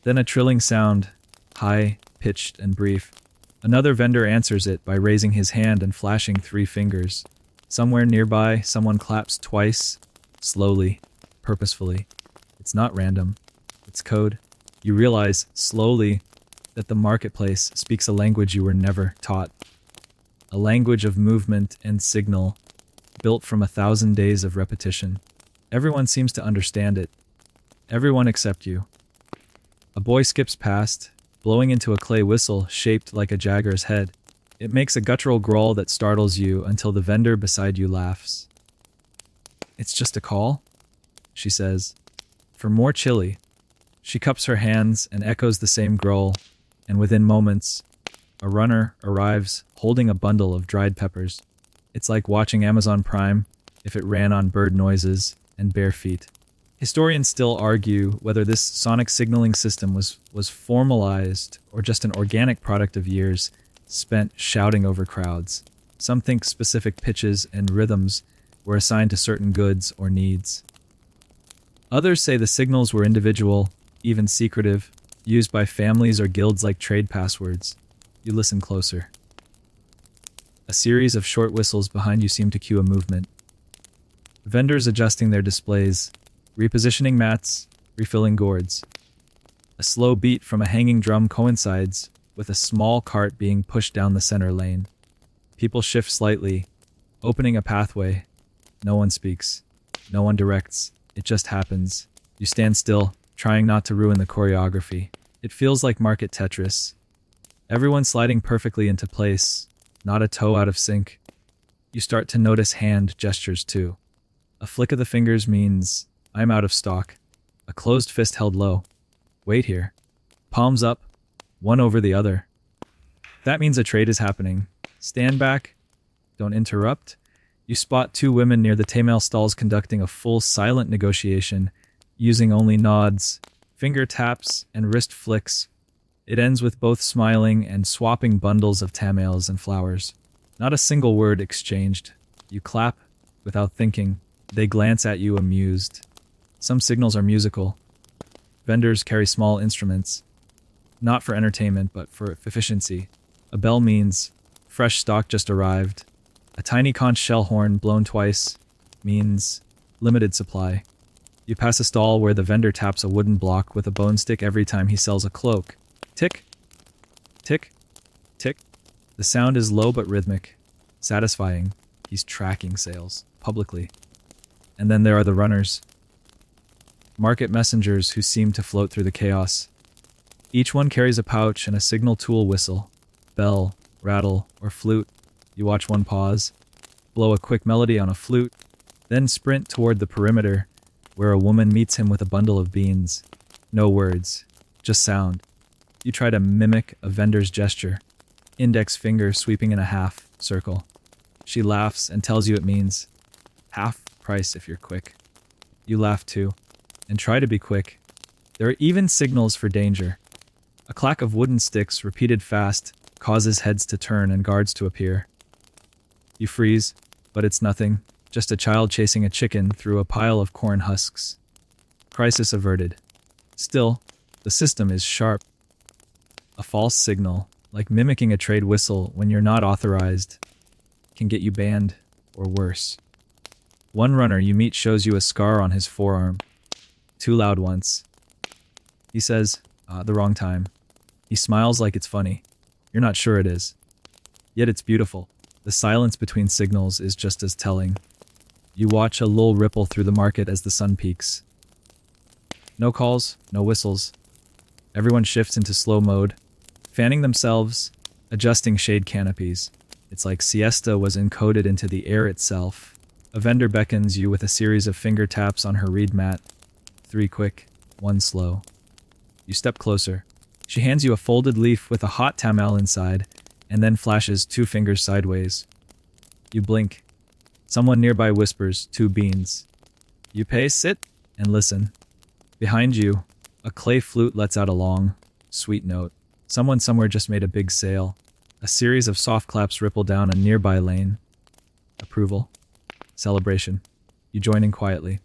Then a trilling sound, high, pitched, and brief. Another vendor answers it by raising his hand and flashing 3 fingers. Somewhere nearby, someone claps twice, slowly, purposefully. It's not random. It's code. You realize, slowly, that the marketplace speaks a language you were never taught. A language of movement and signal, built from 1,000 days of repetition. Everyone seems to understand it. Everyone except you. A boy skips past, blowing into a clay whistle shaped like a jaguar's head. It makes a guttural growl that startles you until the vendor beside you laughs. "It's just a call," she says. "For more chili." She cups her hands and echoes the same growl, and within moments, a runner arrives holding a bundle of dried peppers. It's like watching Amazon Prime if it ran on bird noises and bare feet. Historians still argue whether this sonic signaling system was formalized or just an organic product of years spent shouting over crowds. Some think specific pitches and rhythms were assigned to certain goods or needs. Others say the signals were individual, even secretive, used by families or guilds like trade passwords. You listen closer. A series of short whistles behind you seem to cue a movement. Vendors adjusting their displays, repositioning mats, refilling gourds. A slow beat from a hanging drum coincides with a small cart being pushed down the center lane. People shift slightly, opening a pathway. No one speaks. No one directs. It just happens. You stand still, trying not to ruin the choreography. It feels like market Tetris. Everyone sliding perfectly into place, not a toe out of sync. You start to notice hand gestures too. A flick of the fingers means, I'm out of stock. A closed fist held low. Wait here. Palms up, one over the other. That means a trade is happening. Stand back. Don't interrupt. You spot two women near the Tamail stalls conducting a full silent negotiation, using only nods, finger taps, and wrist flicks. It ends with both smiling and swapping bundles of tamails and flowers. Not a single word exchanged. You clap, without thinking. They glance at you amused. Some signals are musical. Vendors carry small instruments. Not for entertainment, but for efficiency. A bell means, fresh stock just arrived. A tiny conch shell horn blown twice means, limited supply. You pass a stall where the vendor taps a wooden block with a bone stick every time he sells a cloak. Tick, tick, tick. The sound is low but rhythmic, satisfying. He's tracking sales, publicly. And then there are the runners. Market messengers who seem to float through the chaos. Each one carries a pouch and a signal tool whistle, bell, rattle, or flute. You watch one pause, blow a quick melody on a flute, then sprint toward the perimeter, where a woman meets him with a bundle of beans. No words, just sound. You try to mimic a vendor's gesture, index finger sweeping in a half circle. She laughs and tells you it means half price if you're quick. You laugh too, and try to be quick. There are even signals for danger. A clack of wooden sticks repeated fast causes heads to turn and guards to appear. You freeze, but it's nothing, just a child chasing a chicken through a pile of corn husks. Crisis averted. Still, the system is sharp. A false signal, like mimicking a trade whistle when you're not authorized, can get you banned, or worse. One runner you meet shows you a scar on his forearm. Too loud once. He says, the wrong time. He smiles like it's funny. You're not sure it is. Yet it's beautiful. The silence between signals is just as telling. You watch a lull ripple through the market as the sun peaks. No calls, no whistles. Everyone shifts into slow mode, fanning themselves, adjusting shade canopies. It's like siesta was encoded into the air itself. A vendor beckons you with a series of finger taps on her reed mat. 3 quick, 1 slow. You step closer. She hands you a folded leaf with a hot tamail inside, and then flashes 2 fingers sideways. You blink. Someone nearby whispers, 2 beans. You pay, sit, and listen. Behind you, a clay flute lets out a long, sweet note. Someone somewhere just made a big sale. A series of soft claps ripple down a nearby lane. Approval. Celebration. You join in quietly.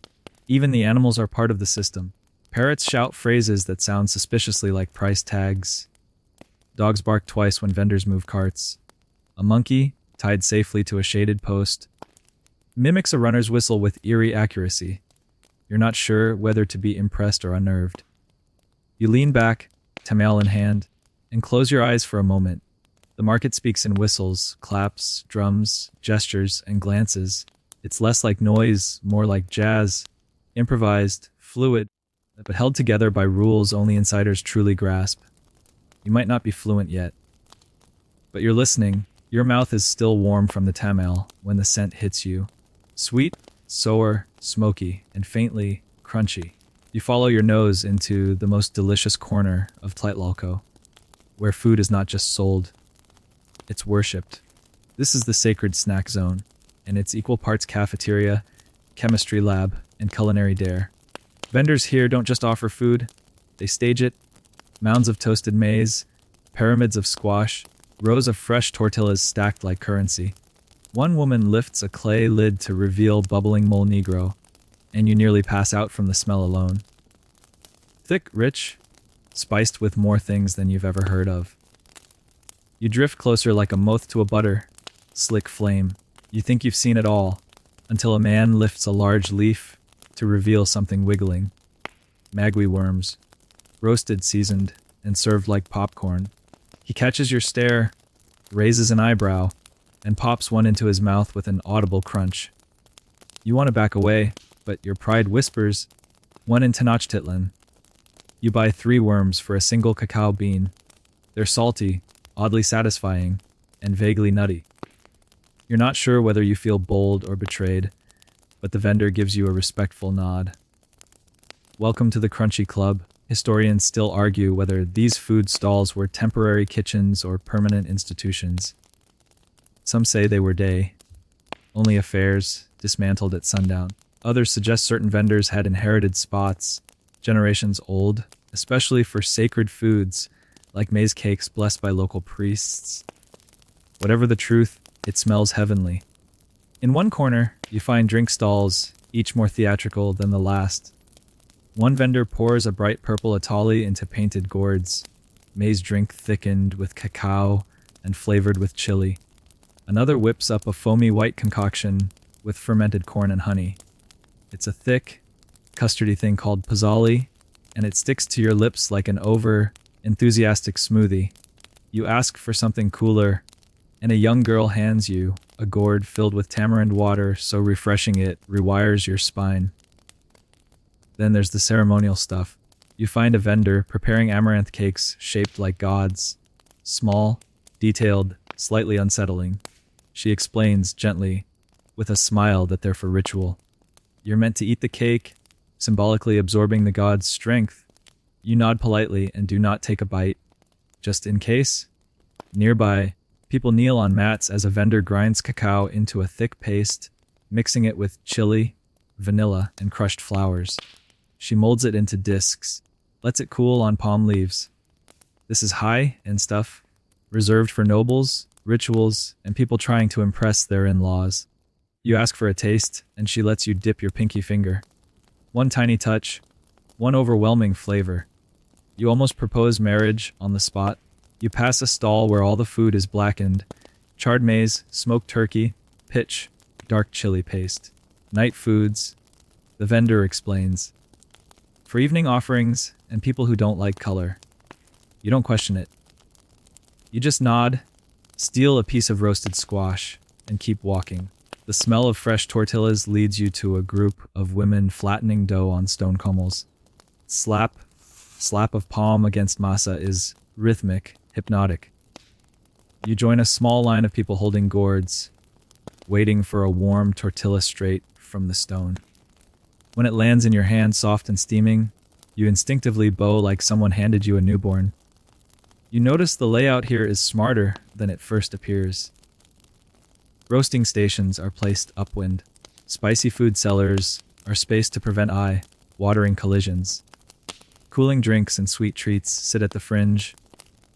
Even the animals are part of the system. Parrots shout phrases that sound suspiciously like price tags. Dogs bark twice when vendors move carts. A monkey, tied safely to a shaded post, mimics a runner's whistle with eerie accuracy. You're not sure whether to be impressed or unnerved. You lean back, tamail in hand, and close your eyes for a moment. The market speaks in whistles, claps, drums, gestures, and glances. It's less like noise, more like jazz, improvised, fluid, but held together by rules only insiders truly grasp. You might not be fluent yet, but you're listening. Your mouth is still warm from the tamail when the scent hits you. Sweet, sour, smoky, and faintly crunchy. You follow your nose into the most delicious corner of Tlatelolco, where food is not just sold, it's worshipped. This is the sacred snack zone, and it's equal parts cafeteria, chemistry lab, and culinary dare. Vendors here don't just offer food, they stage it. Mounds of toasted maize, pyramids of squash, rows of fresh tortillas stacked like currency. One woman lifts a clay lid to reveal bubbling mole negro, and you nearly pass out from the smell alone. Thick, rich, spiced with more things than you've ever heard of. You drift closer like a moth to a butter, slick flame. You think you've seen it all, until a man lifts a large leaf to reveal something wiggling. Magui worms, roasted, seasoned, and served like popcorn. He catches your stare, raises an eyebrow, and pops one into his mouth with an audible crunch. You want to back away, but your pride whispers, one in Tenochtitlan. You buy 3 worms for a single cacao bean. They're salty, oddly satisfying, and vaguely nutty. You're not sure whether you feel bold or betrayed, but the vendor gives you a respectful nod. Welcome to the Crunchy Club. Historians still argue whether these food stalls were temporary kitchens or permanent institutions. Some say they were day-only affairs, dismantled at sundown. Others suggest certain vendors had inherited spots, generations old, especially for sacred foods like maize cakes blessed by local priests. Whatever the truth, it smells heavenly. In one corner, you find drink stalls, each more theatrical than the last. One vendor pours a bright purple atali into painted gourds, maize drink thickened with cacao and flavored with chili. Another whips up a foamy white concoction with fermented corn and honey. It's a thick, custardy thing called pozzoli, and it sticks to your lips like an over-enthusiastic smoothie. You ask for something cooler, and a young girl hands you a gourd filled with tamarind water so refreshing it rewires your spine. Then there's the ceremonial stuff. You find a vendor preparing amaranth cakes shaped like gods. Small, detailed, slightly unsettling. She explains gently, with a smile, that they're for ritual. You're meant to eat the cake, symbolically absorbing the god's strength. You nod politely and do not take a bite, just in case. Nearby, people kneel on mats as a vendor grinds cacao into a thick paste, mixing it with chili, vanilla, and crushed flowers. She molds it into discs, lets it cool on palm leaves. This is high-end stuff, reserved for nobles, rituals, and people trying to impress their in-laws. You ask for a taste, and she lets you dip your pinky finger. One tiny touch, one overwhelming flavor. You almost propose marriage on the spot. You pass a stall where all the food is blackened. Charred maize, smoked turkey, pitch, dark chili paste. Night foods, the vendor explains. For evening offerings and people who don't like color. You don't question it. You just nod, steal a piece of roasted squash, and keep walking. The smell of fresh tortillas leads you to a group of women flattening dough on stone commels. Slap of palm against masa is rhythmic, hypnotic. You join a small line of people holding gourds, waiting for a warm tortilla straight from the stone. When it lands in your hand soft and steaming, you instinctively bow like someone handed you a newborn. You notice the layout here is smarter than it first appears. Roasting stations are placed upwind. Spicy food cellars are spaced to prevent eye-watering collisions. Cooling drinks and sweet treats sit at the fringe,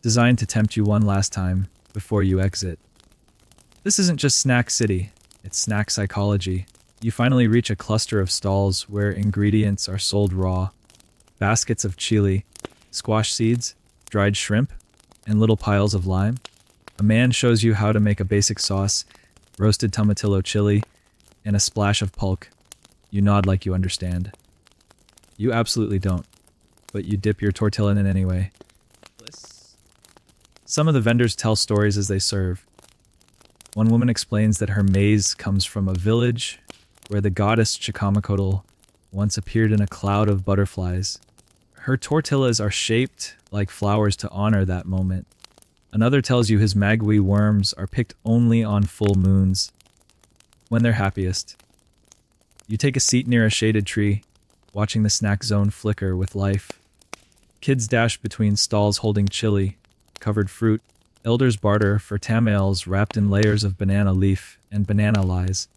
designed to tempt you one last time before you exit. This isn't just snack city, it's snack psychology. You finally reach a cluster of stalls where ingredients are sold raw. Baskets of chili, squash seeds, dried shrimp, and little piles of lime. A man shows you how to make a basic sauce, roasted tomatillo chili, and a splash of pulque. You nod like you understand. You absolutely don't, but you dip your tortilla in it anyway. Some of the vendors tell stories as they serve. One woman explains that her maize comes from a village where the goddess Chicamacotl once appeared in a cloud of butterflies. Her tortillas are shaped like flowers to honor that moment. Another tells you his magui worms are picked only on full moons, when they're happiest. You take a seat near a shaded tree, watching the snack zone flicker with life. Kids dash between stalls holding chili, covered fruit. Elders barter for tamales wrapped in layers of banana leaf and banana lies.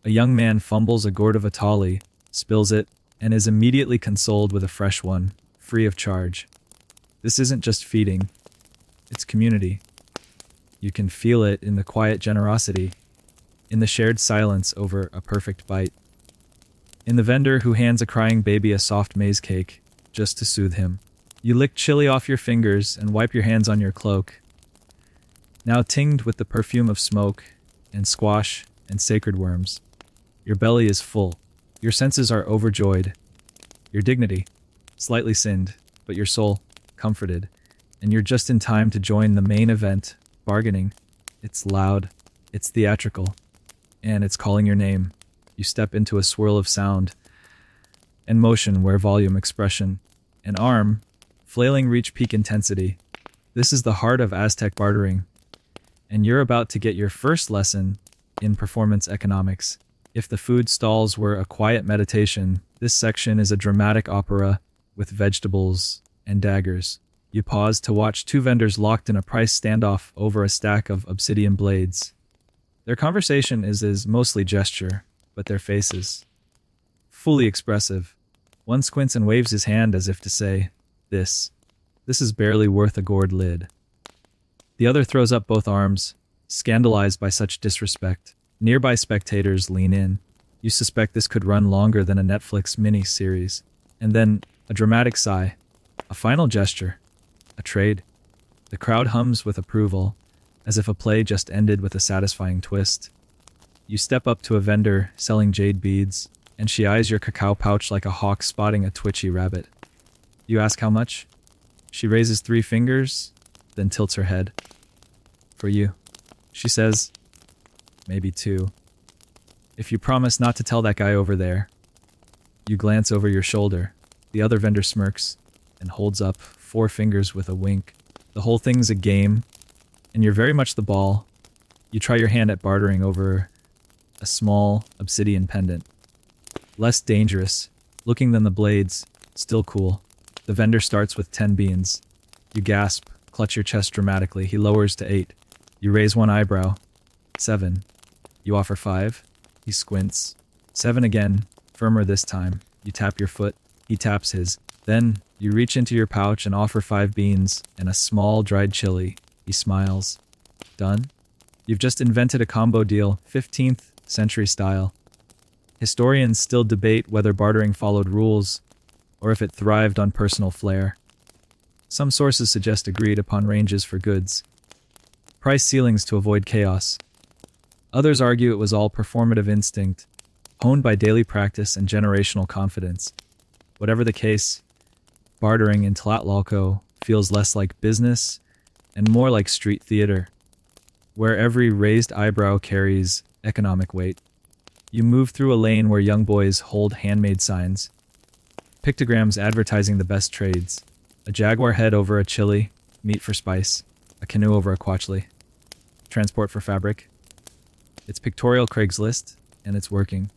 A young man fumbles a gourd of atali, spills it, and is immediately consoled with a fresh one, free of charge. This isn't just feeding, it's community. You can feel it in the quiet generosity, in the shared silence over a perfect bite. In the vendor who hands a crying baby a soft maize cake, just to soothe him. You lick chili off your fingers and wipe your hands on your cloak. Now tinged with the perfume of smoke and squash and sacred worms. Your belly is full. Your senses are overjoyed. Your dignity, slightly sinned, but your soul, comforted. And you're just in time to join the main event, bargaining. It's loud, it's theatrical, and it's calling your name. You step into a swirl of sound and motion where volume, expression, and arm, flailing reach peak intensity. This is the heart of Aztec bartering, and you're about to get your first lesson in performance economics. If the food stalls were a quiet meditation, this section is a dramatic opera with vegetables and daggers. You pause to watch two vendors locked in a price standoff over a stack of obsidian blades. Their conversation is mostly gesture, but their faces, fully expressive. One squints and waves his hand as if to say, This is barely worth a gourd lid. The other throws up both arms, scandalized by such disrespect. Nearby spectators lean in. You suspect this could run longer than a Netflix mini-series. And then, a dramatic sigh. A final gesture. A trade. The crowd hums with approval, as if a play just ended with a satisfying twist. You step up to a vendor selling jade beads, and she eyes your cacao pouch like a hawk spotting a twitchy rabbit. You ask how much? She raises 3 fingers, then tilts her head. For you. She says, maybe 2. If you promise not to tell that guy over there. You glance over your shoulder. The other vendor smirks and holds up 4 fingers with a wink. The whole thing's a game, and you're very much the ball. You try your hand at bartering over a small obsidian pendant. Less dangerous, looking than the blades, still cool. The vendor starts with 10 beans. You gasp, clutch your chest dramatically. He lowers to 8. You raise one eyebrow. 7. You offer 5. He squints. 7 again, firmer this time. You tap your foot. He taps his. Then, you reach into your pouch and offer 5 beans and a small dried chili. He smiles. Done? You've just invented a combo deal, 15th century style. Historians still debate whether bartering followed rules, or if it thrived on personal flair. Some sources suggest agreed upon ranges for goods. Price ceilings to avoid chaos. Others argue it was all performative instinct, honed by daily practice and generational confidence. Whatever the case, bartering in Tlatelolco feels less like business and more like street theater, where every raised eyebrow carries economic weight. You move through a lane where young boys hold handmade signs, pictograms advertising the best trades, a jaguar head over a chili, meat for spice, a canoe over a quachli, transport for fabric. It's pictorial Craigslist, and it's working.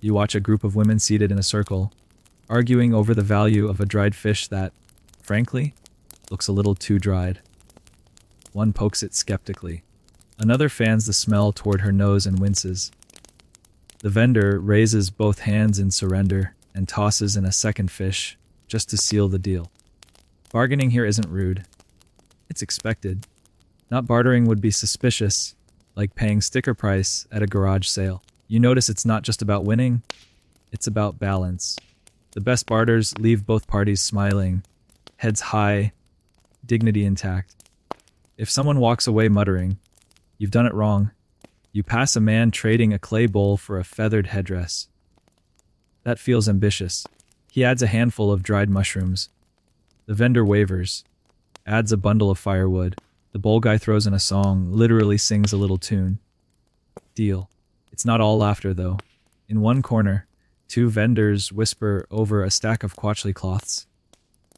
You watch a group of women seated in a circle, arguing over the value of a dried fish that, frankly, looks a little too dried. One pokes it skeptically. Another fans the smell toward her nose and winces. The vendor raises both hands in surrender and tosses in a second fish just to seal the deal. Bargaining here isn't rude. It's expected. Not bartering would be suspicious, like paying sticker price at a garage sale. You notice it's not just about winning, it's about balance. The best barters leave both parties smiling, heads high, dignity intact. If someone walks away muttering, "You've done it wrong," you pass a man trading a clay bowl for a feathered headdress. That feels ambitious. He adds a handful of dried mushrooms. The vendor wavers, adds a bundle of firewood. The bowl guy throws in a song, literally sings a little tune. Deal. It's not all laughter, though. In one corner, 2 vendors whisper over a stack of quachli cloths.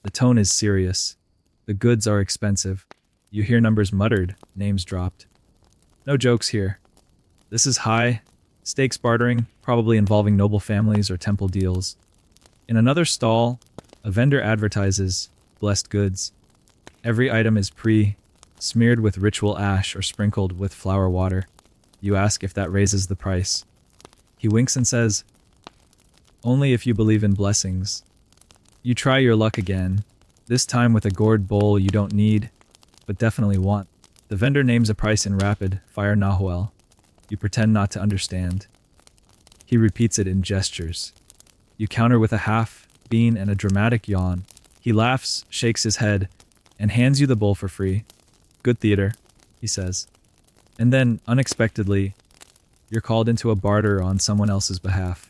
The tone is serious. The goods are expensive. You hear numbers muttered, names dropped. No jokes here. This is high stakes bartering, probably involving noble families or temple deals. In another stall, a vendor advertises blessed goods. Every item is smeared with ritual ash or sprinkled with flower water. You ask if that raises the price. He winks and says, "Only if you believe in blessings." You try your luck again, this time with a gourd bowl you don't need, but definitely want. The vendor names a price in rapid fire Nahuel. You pretend not to understand. He repeats it in gestures. You counter with a half bean and a dramatic yawn. He laughs, shakes his head, and hands you the bowl for free. Good theater, he says. And then, unexpectedly, you're called into a barter on someone else's behalf.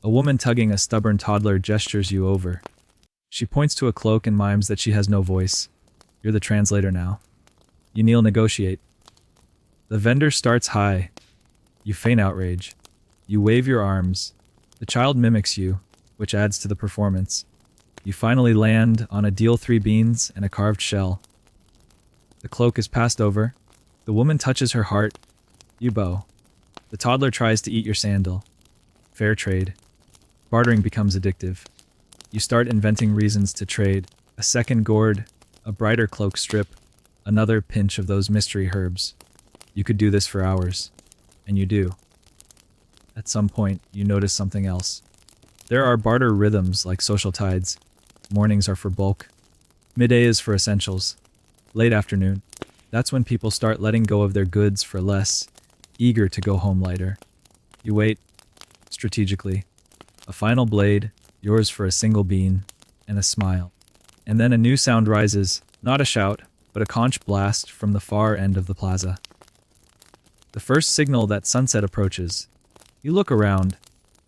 A woman tugging a stubborn toddler gestures you over. She points to a cloak and mimes that she has no voice. You're the translator now. You kneel, negotiate. The vendor starts high. You feign outrage. You wave your arms. The child mimics you, which adds to the performance. You finally land on a deal 3 beans and a carved shell. The cloak is passed over. The woman touches her heart. You bow. The toddler tries to eat your sandal. Fair trade. Bartering becomes addictive. You start inventing reasons to trade. A second gourd, a brighter cloak strip, another pinch of those mystery herbs. You could do this for hours. And you do. At some point, you notice something else. There are barter rhythms like social tides. Mornings are for bulk. Midday is for essentials. Late afternoon, that's when people start letting go of their goods for less, eager to go home lighter. You wait, strategically. A final blade, yours for a single bean, and a smile. And then a new sound rises, not a shout, but a conch blast from the far end of the plaza. The first signal that sunset approaches. You look around.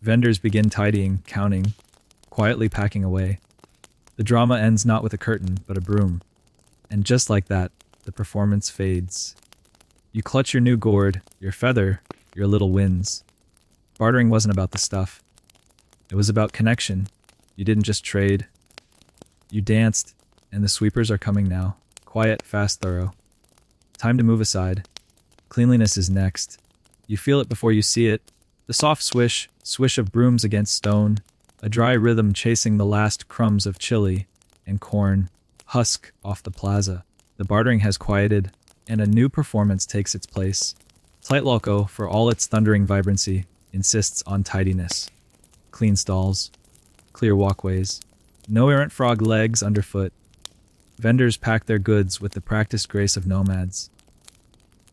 Vendors begin tidying, counting, quietly packing away. The drama ends not with a curtain, but a broom. And just like that, the performance fades. You clutch your new gourd, your feather, your little wins. Bartering wasn't about the stuff. It was about connection. You didn't just trade. You danced, and the sweepers are coming now. Quiet, fast, thorough. Time to move aside. Cleanliness is next. You feel it before you see it. The soft swish, swish of brooms against stone, a dry rhythm chasing the last crumbs of chili and corn, husk off the plaza. The bartering has quieted, and a new performance takes its place. Tlatelolco, for all its thundering vibrancy, insists on tidiness. Clean stalls, clear walkways, no errant frog legs underfoot. Vendors pack their goods with the practiced grace of nomads.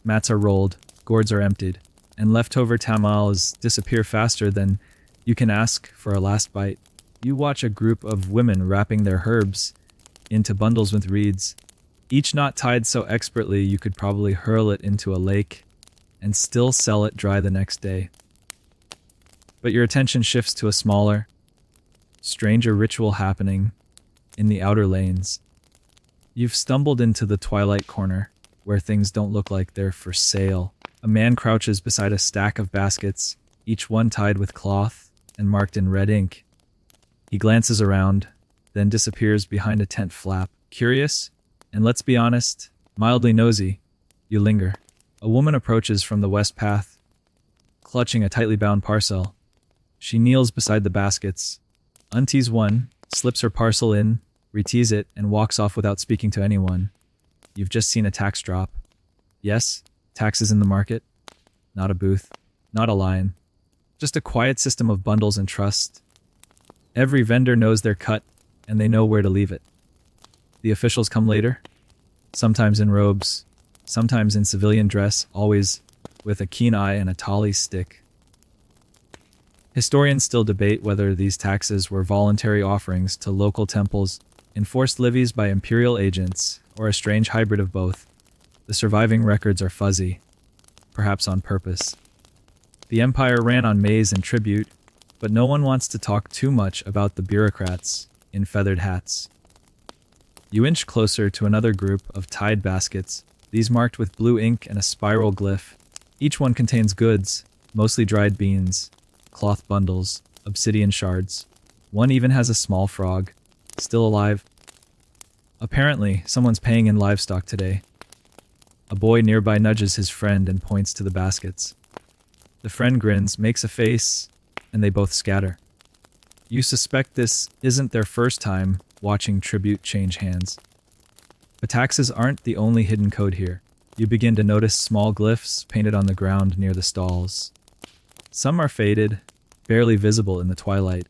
Mats are rolled, gourds are emptied, and leftover tamales disappear faster than you can ask for a last bite. You watch a group of women wrapping their herbs into bundles with reeds, each knot tied so expertly you could probably hurl it into a lake and still sell it dry the next day. But your attention shifts to a smaller, stranger ritual happening in the outer lanes. You've stumbled into the twilight corner, where things don't look like they're for sale. A man crouches beside a stack of baskets, each one tied with cloth and marked in red ink. He glances around, then disappears behind a tent flap. Curious, and let's be honest, mildly nosy, you linger. A woman approaches from the west path, clutching a tightly bound parcel. She kneels beside the baskets, untees one, slips her parcel in, retees it, and walks off without speaking to anyone. You've just seen a tax drop. Yes, taxes in the market. Not a booth. Not a line. Just a quiet system of bundles and trust. Every vendor knows their cut, and they know where to leave it. The officials come later. Sometimes in robes, sometimes in civilian dress, always with a keen eye and a tali stick. Historians still debate whether these taxes were voluntary offerings to local temples, enforced levies by imperial agents, or a strange hybrid of both. The surviving records are fuzzy, perhaps on purpose. The empire ran on maize and tribute, but no one wants to talk too much about the bureaucrats in feathered hats. You inch closer to another group of tied baskets, these marked with blue ink and a spiral glyph. Each one contains goods, mostly dried beans, cloth bundles, obsidian shards. One even has a small frog, still alive. Apparently, someone's paying in livestock today. A boy nearby nudges his friend and points to the baskets. The friend grins, makes a face, and they both scatter. You suspect this isn't their first time watching tribute change hands. But taxes aren't the only hidden code here. You begin to notice small glyphs painted on the ground near the stalls. Some are faded, barely visible in the twilight.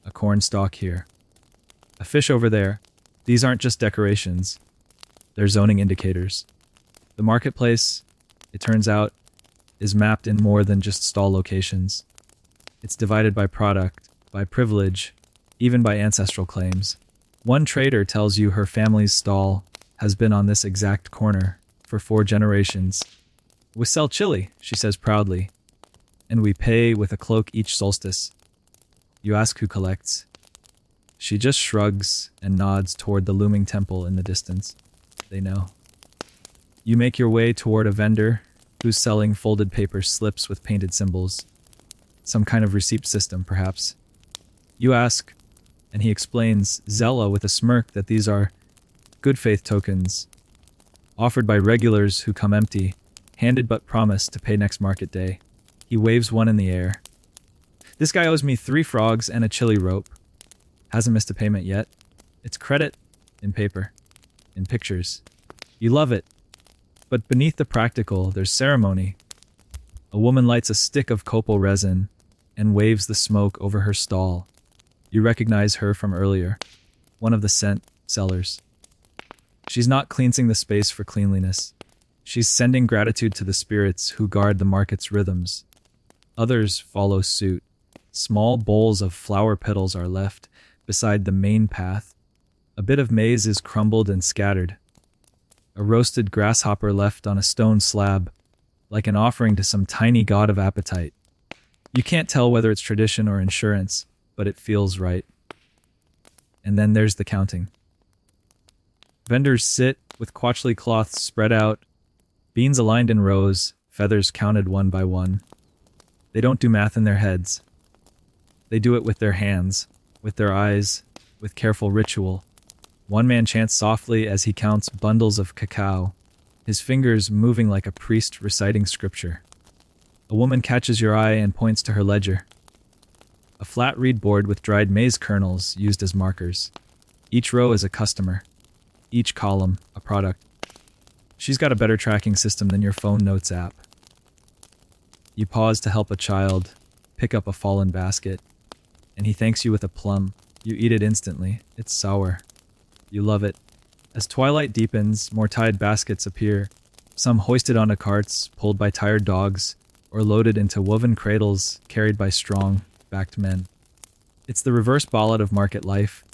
A corn stalk here. A fish over there. These aren't just decorations. They're zoning indicators. The marketplace, it turns out, is mapped in more than just stall locations. It's divided by product, by privilege, even by ancestral claims. One trader tells you her family's stall has been on this exact corner for 4 generations. We sell chili, she says proudly, and we pay with a cloak each solstice. You ask who collects. She just shrugs and nods toward the looming temple in the distance. They know. You make your way toward a vendor who's selling folded paper slips with painted symbols. Some kind of receipt system, perhaps. You ask, and he explains, Zella with a smirk, that these are good faith tokens, offered by regulars who come empty, handed but promised to pay next market day. He waves one in the air. This guy owes me 3 frogs and a chili rope. Hasn't missed a payment yet. It's credit in paper, in pictures. You love it. But beneath the practical, there's ceremony. A woman lights a stick of copal resin and waves the smoke over her stall. You recognize her from earlier, one of the scent sellers. She's not cleansing the space for cleanliness. She's sending gratitude to the spirits who guard the market's rhythms. Others follow suit. Small bowls of flower petals are left beside the main path. A bit of maize is crumbled and scattered. A roasted grasshopper left on a stone slab, like an offering to some tiny god of appetite. You can't tell whether it's tradition or insurance, but it feels right. And then there's the counting. Vendors sit with quatchly cloths spread out, beans aligned in rows, feathers counted one by one. They don't do math in their heads. They do it with their hands, with their eyes, with careful ritual. One man chants softly as he counts bundles of cacao, his fingers moving like a priest reciting scripture. A woman catches your eye and points to her ledger. A flat reed board with dried maize kernels used as markers. Each row is a customer. Each column, a product. She's got a better tracking system than your phone notes app. You pause to help a child pick up a fallen basket, and he thanks you with a plum. You eat it instantly. It's sour. You love it. As twilight deepens, more tied baskets appear, some hoisted onto carts, pulled by tired dogs, or loaded into woven cradles carried by strong-backed men. It's the reverse ballad of market life,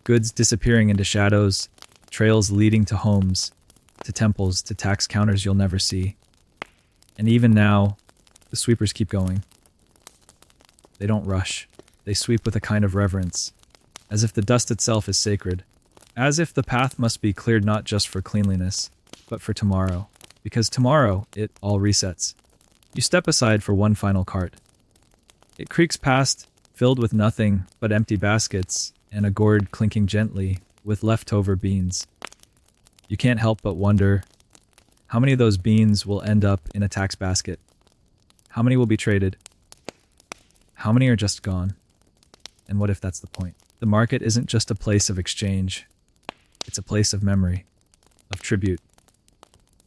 goods disappearing into shadows, trails leading to homes, to temples, to tax counters you'll never see. And even now, the sweepers keep going. They don't rush. They sweep with a kind of reverence, as if the dust itself is sacred, as if the path must be cleared not just for cleanliness, but for tomorrow, because tomorrow it all resets. You step aside for one final cart. It creaks past, filled with nothing but empty baskets and a gourd clinking gently with leftover beans. You can't help but wonder, how many of those beans will end up in a tax basket? How many will be traded? How many are just gone? And what if that's the point? The market isn't just a place of exchange. It's a place of memory, of tribute,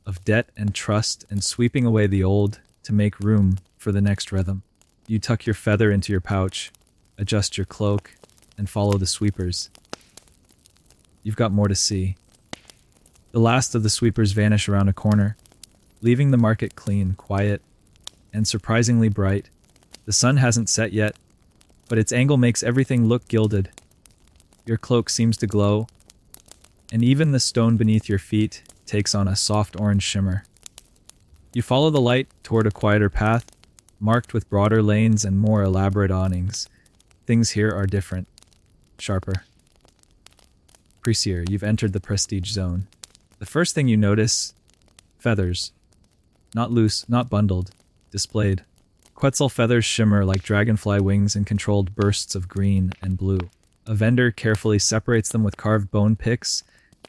of debt and trust, and sweeping away the old to make room for the next rhythm. You tuck your feather into your pouch, adjust your cloak, and follow the sweepers. You've got more to see. The last of the sweepers vanish around a corner, leaving the market clean, quiet, and surprisingly bright. The sun hasn't set yet, but its angle makes everything look gilded. Your cloak seems to glow, and even the stone beneath your feet takes on a soft orange shimmer. You follow the light toward a quieter path, marked with broader lanes and more elaborate awnings. Things here are different, sharper. Pricier, you've entered the prestige zone. The first thing you notice, feathers. Not loose, not bundled, displayed. Quetzal feathers shimmer like dragonfly wings in controlled bursts of green and blue. A vendor carefully separates them with carved bone picks,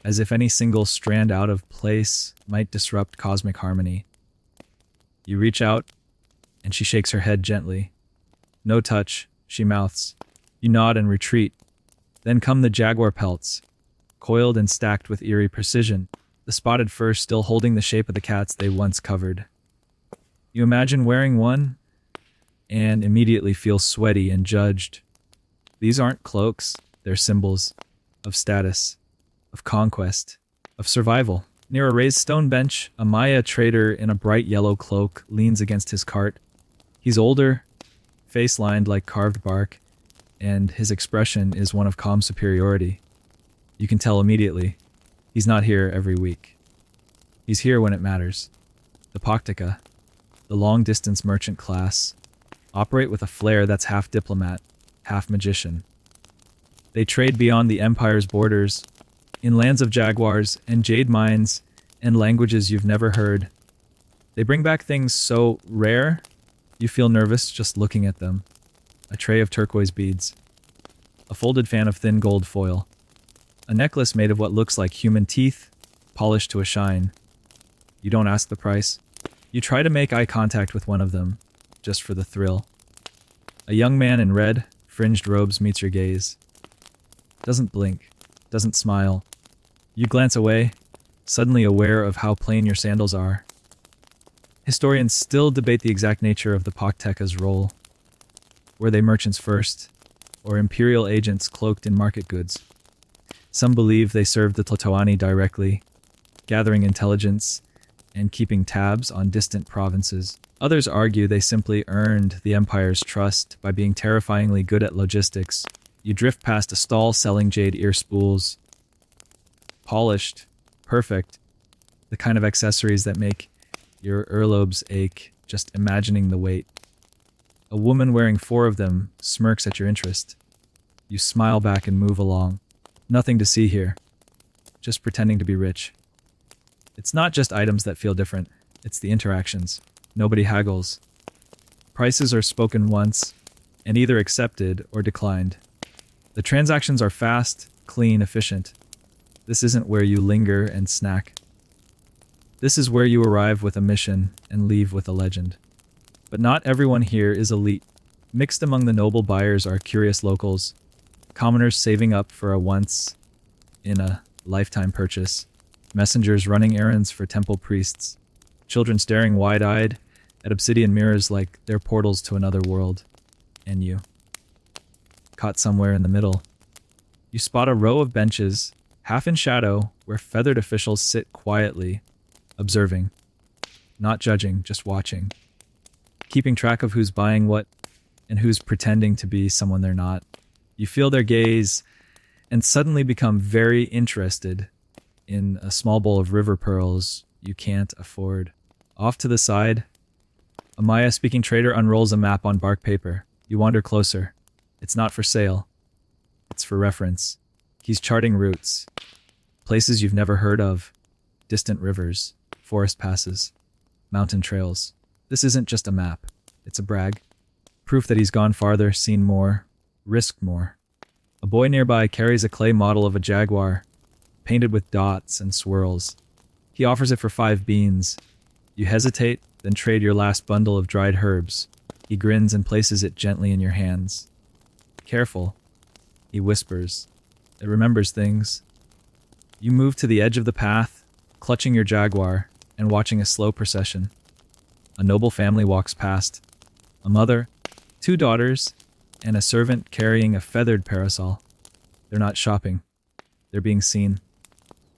as if any single strand out of place might disrupt cosmic harmony. You reach out, and she shakes her head gently. No touch, she mouths. You nod and retreat. Then come the jaguar pelts, coiled and stacked with eerie precision, the spotted fur still holding the shape of the cats they once covered. You imagine wearing one, and immediately feel sweaty and judged. These aren't cloaks, they're symbols of status, of conquest, of survival. Near a raised stone bench, a Maya trader in a bright yellow cloak leans against his cart. He's older, face lined like carved bark, and his expression is one of calm superiority. You can tell immediately, he's not here every week. He's here when it matters. The Paktika, the long-distance merchant class, operate with a flair that's half diplomat, half magician. They trade beyond the empire's borders, in lands of jaguars and jade mines and languages you've never heard. They bring back things so rare, you feel nervous just looking at them. A tray of turquoise beads, a folded fan of thin gold foil, a necklace made of what looks like human teeth, polished to a shine. You don't ask the price. You try to make eye contact with one of them, just for the thrill. A young man in red, fringed robes meets your gaze. Doesn't blink, doesn't smile. You glance away, suddenly aware of how plain your sandals are. Historians still debate the exact nature of the Pakteka's role. Were they merchants first, or imperial agents cloaked in market goods? Some believe they served the Tlatoani directly, gathering intelligence and keeping tabs on distant provinces. Others argue they simply earned the empire's trust by being terrifyingly good at logistics. You drift past a stall selling jade ear spools. Polished, perfect, the kind of accessories that make your earlobes ache just imagining the weight. A woman wearing 4 of them smirks at your interest. You smile back and move along. Nothing to see here. Just pretending to be rich. It's not just items that feel different, it's the interactions. Nobody haggles. Prices are spoken once, and either accepted or declined. The transactions are fast, clean, efficient. This isn't where you linger and snack. This is where you arrive with a mission and leave with a legend. But not everyone here is elite. Mixed among the noble buyers are curious locals, commoners saving up for a once-in-a-lifetime purchase, messengers running errands for temple priests, children staring wide-eyed at obsidian mirrors like they're portals to another world, and you. Caught somewhere in the middle. You spot a row of benches, half in shadow, where feathered officials sit quietly, observing. Not judging, just watching. Keeping track of who's buying what and who's pretending to be someone they're not. You feel their gaze and suddenly become very interested in a small bowl of river pearls you can't afford. Off to the side, a Maya-speaking trader unrolls a map on bark paper. You wander closer. It's not for sale. It's for reference. He's charting routes. Places you've never heard of. Distant rivers, forest passes, mountain trails. This isn't just a map. It's a brag. Proof that he's gone farther, seen more, risked more. A boy nearby carries a clay model of a jaguar, painted with dots and swirls. He offers it for 5 beans. You hesitate, then trade your last bundle of dried herbs. He grins and places it gently in your hands. Careful, he whispers. It remembers things. You move to the edge of the path, clutching your jaguar and watching a slow procession. A noble family walks past. A mother, 2 daughters, and a servant carrying a feathered parasol. They're not shopping. They're being seen.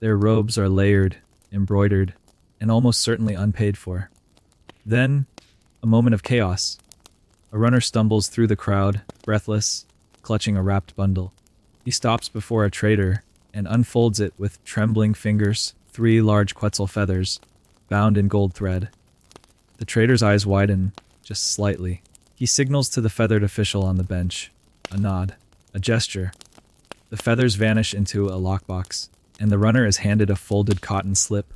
Their robes are layered, embroidered, and almost certainly unpaid for. Then, a moment of chaos. A runner stumbles through the crowd, breathless, clutching a wrapped bundle. He stops before a trader and unfolds it with trembling fingers, 3 large quetzal feathers, bound in gold thread. The trader's eyes widen, just slightly. He signals to the feathered official on the bench. A nod. A gesture. The feathers vanish into a lockbox, and the runner is handed a folded cotton slip.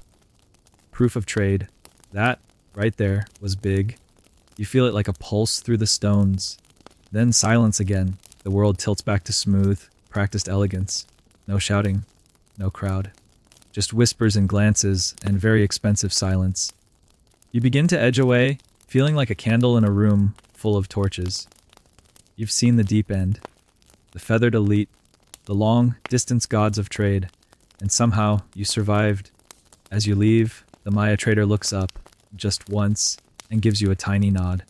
Proof of trade. That, right there, was big. You feel it like a pulse through the stones. Then silence again. The world tilts back to smooth, practiced elegance. No shouting. No crowd. Just whispers and glances, and very expensive silence. You begin to edge away, feeling like a candle in a room full of torches. You've seen the deep end. The feathered elite. The long, distance gods of trade. And somehow, you survived. As you leave, the Maya trader looks up, just once, and gives you a tiny nod.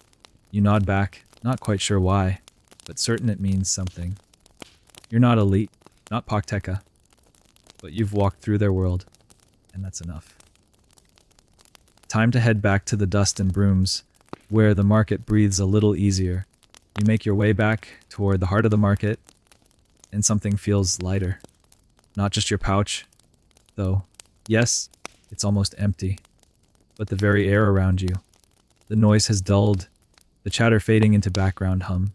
You nod back, not quite sure why, but certain it means something. You're not elite, not Pakteka, but you've walked through their world, and that's enough. Time to head back to the dust and brooms, where the market breathes a little easier. You make your way back toward the heart of the market, and something feels lighter. Not just your pouch, though. Yes, it's almost empty, but the very air around you. The noise has dulled, the chatter fading into background hum.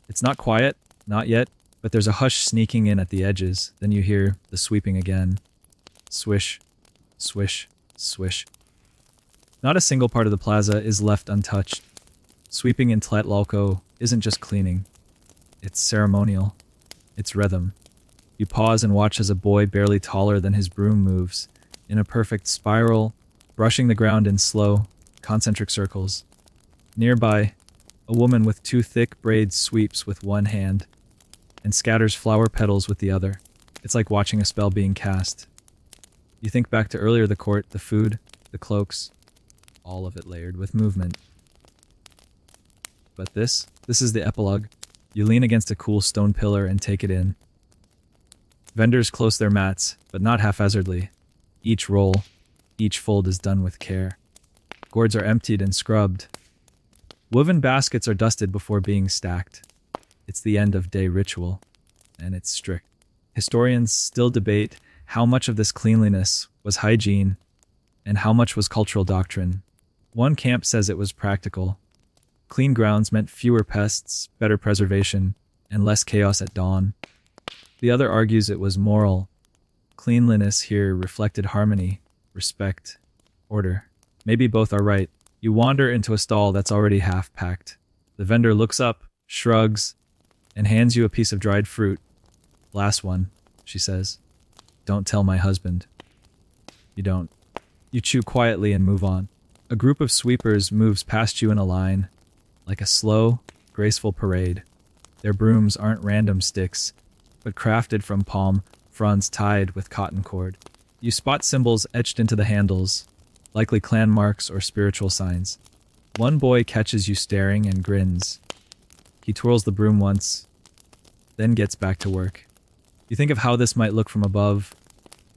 It's not quiet, not yet, but there's a hush sneaking in at the edges. Then you hear the sweeping again. Swish, swish, swish. Not a single part of the plaza is left untouched. Sweeping in Tlatelolco isn't just cleaning. It's ceremonial. It's rhythm. You pause and watch as a boy barely taller than his broom moves, in a perfect spiral, brushing the ground in slow, concentric circles. Nearby, a woman with two thick braids sweeps with one hand and scatters flower petals with the other. It's like watching a spell being cast. You think back to earlier, the court, the food, the cloaks, all of it layered with movement. But this is the epilogue. You lean against a cool stone pillar and take it in. Vendors close their mats, but not haphazardly. Each roll, each fold is done with care. Gourds are emptied and scrubbed. Woven baskets are dusted before being stacked. It's the end of day ritual, and it's strict. Historians still debate how much of this cleanliness was hygiene and how much was cultural doctrine. One camp says it was practical. Clean grounds meant fewer pests, better preservation, and less chaos at dawn. The other argues it was moral. Cleanliness here reflected harmony, respect, order. Maybe both are right. You wander into a stall that's already half-packed. The vendor looks up, shrugs, and hands you a piece of dried fruit. "Last one," she says. "Don't tell my husband." You don't. You chew quietly and move on. A group of sweepers moves past you in a line, like a slow, graceful parade. Their brooms aren't random sticks, but crafted from palm fronds tied with cotton cord. You spot symbols etched into the handles, likely clan marks or spiritual signs. One boy catches you staring and grins. He twirls the broom once, then gets back to work. You think of how this might look from above.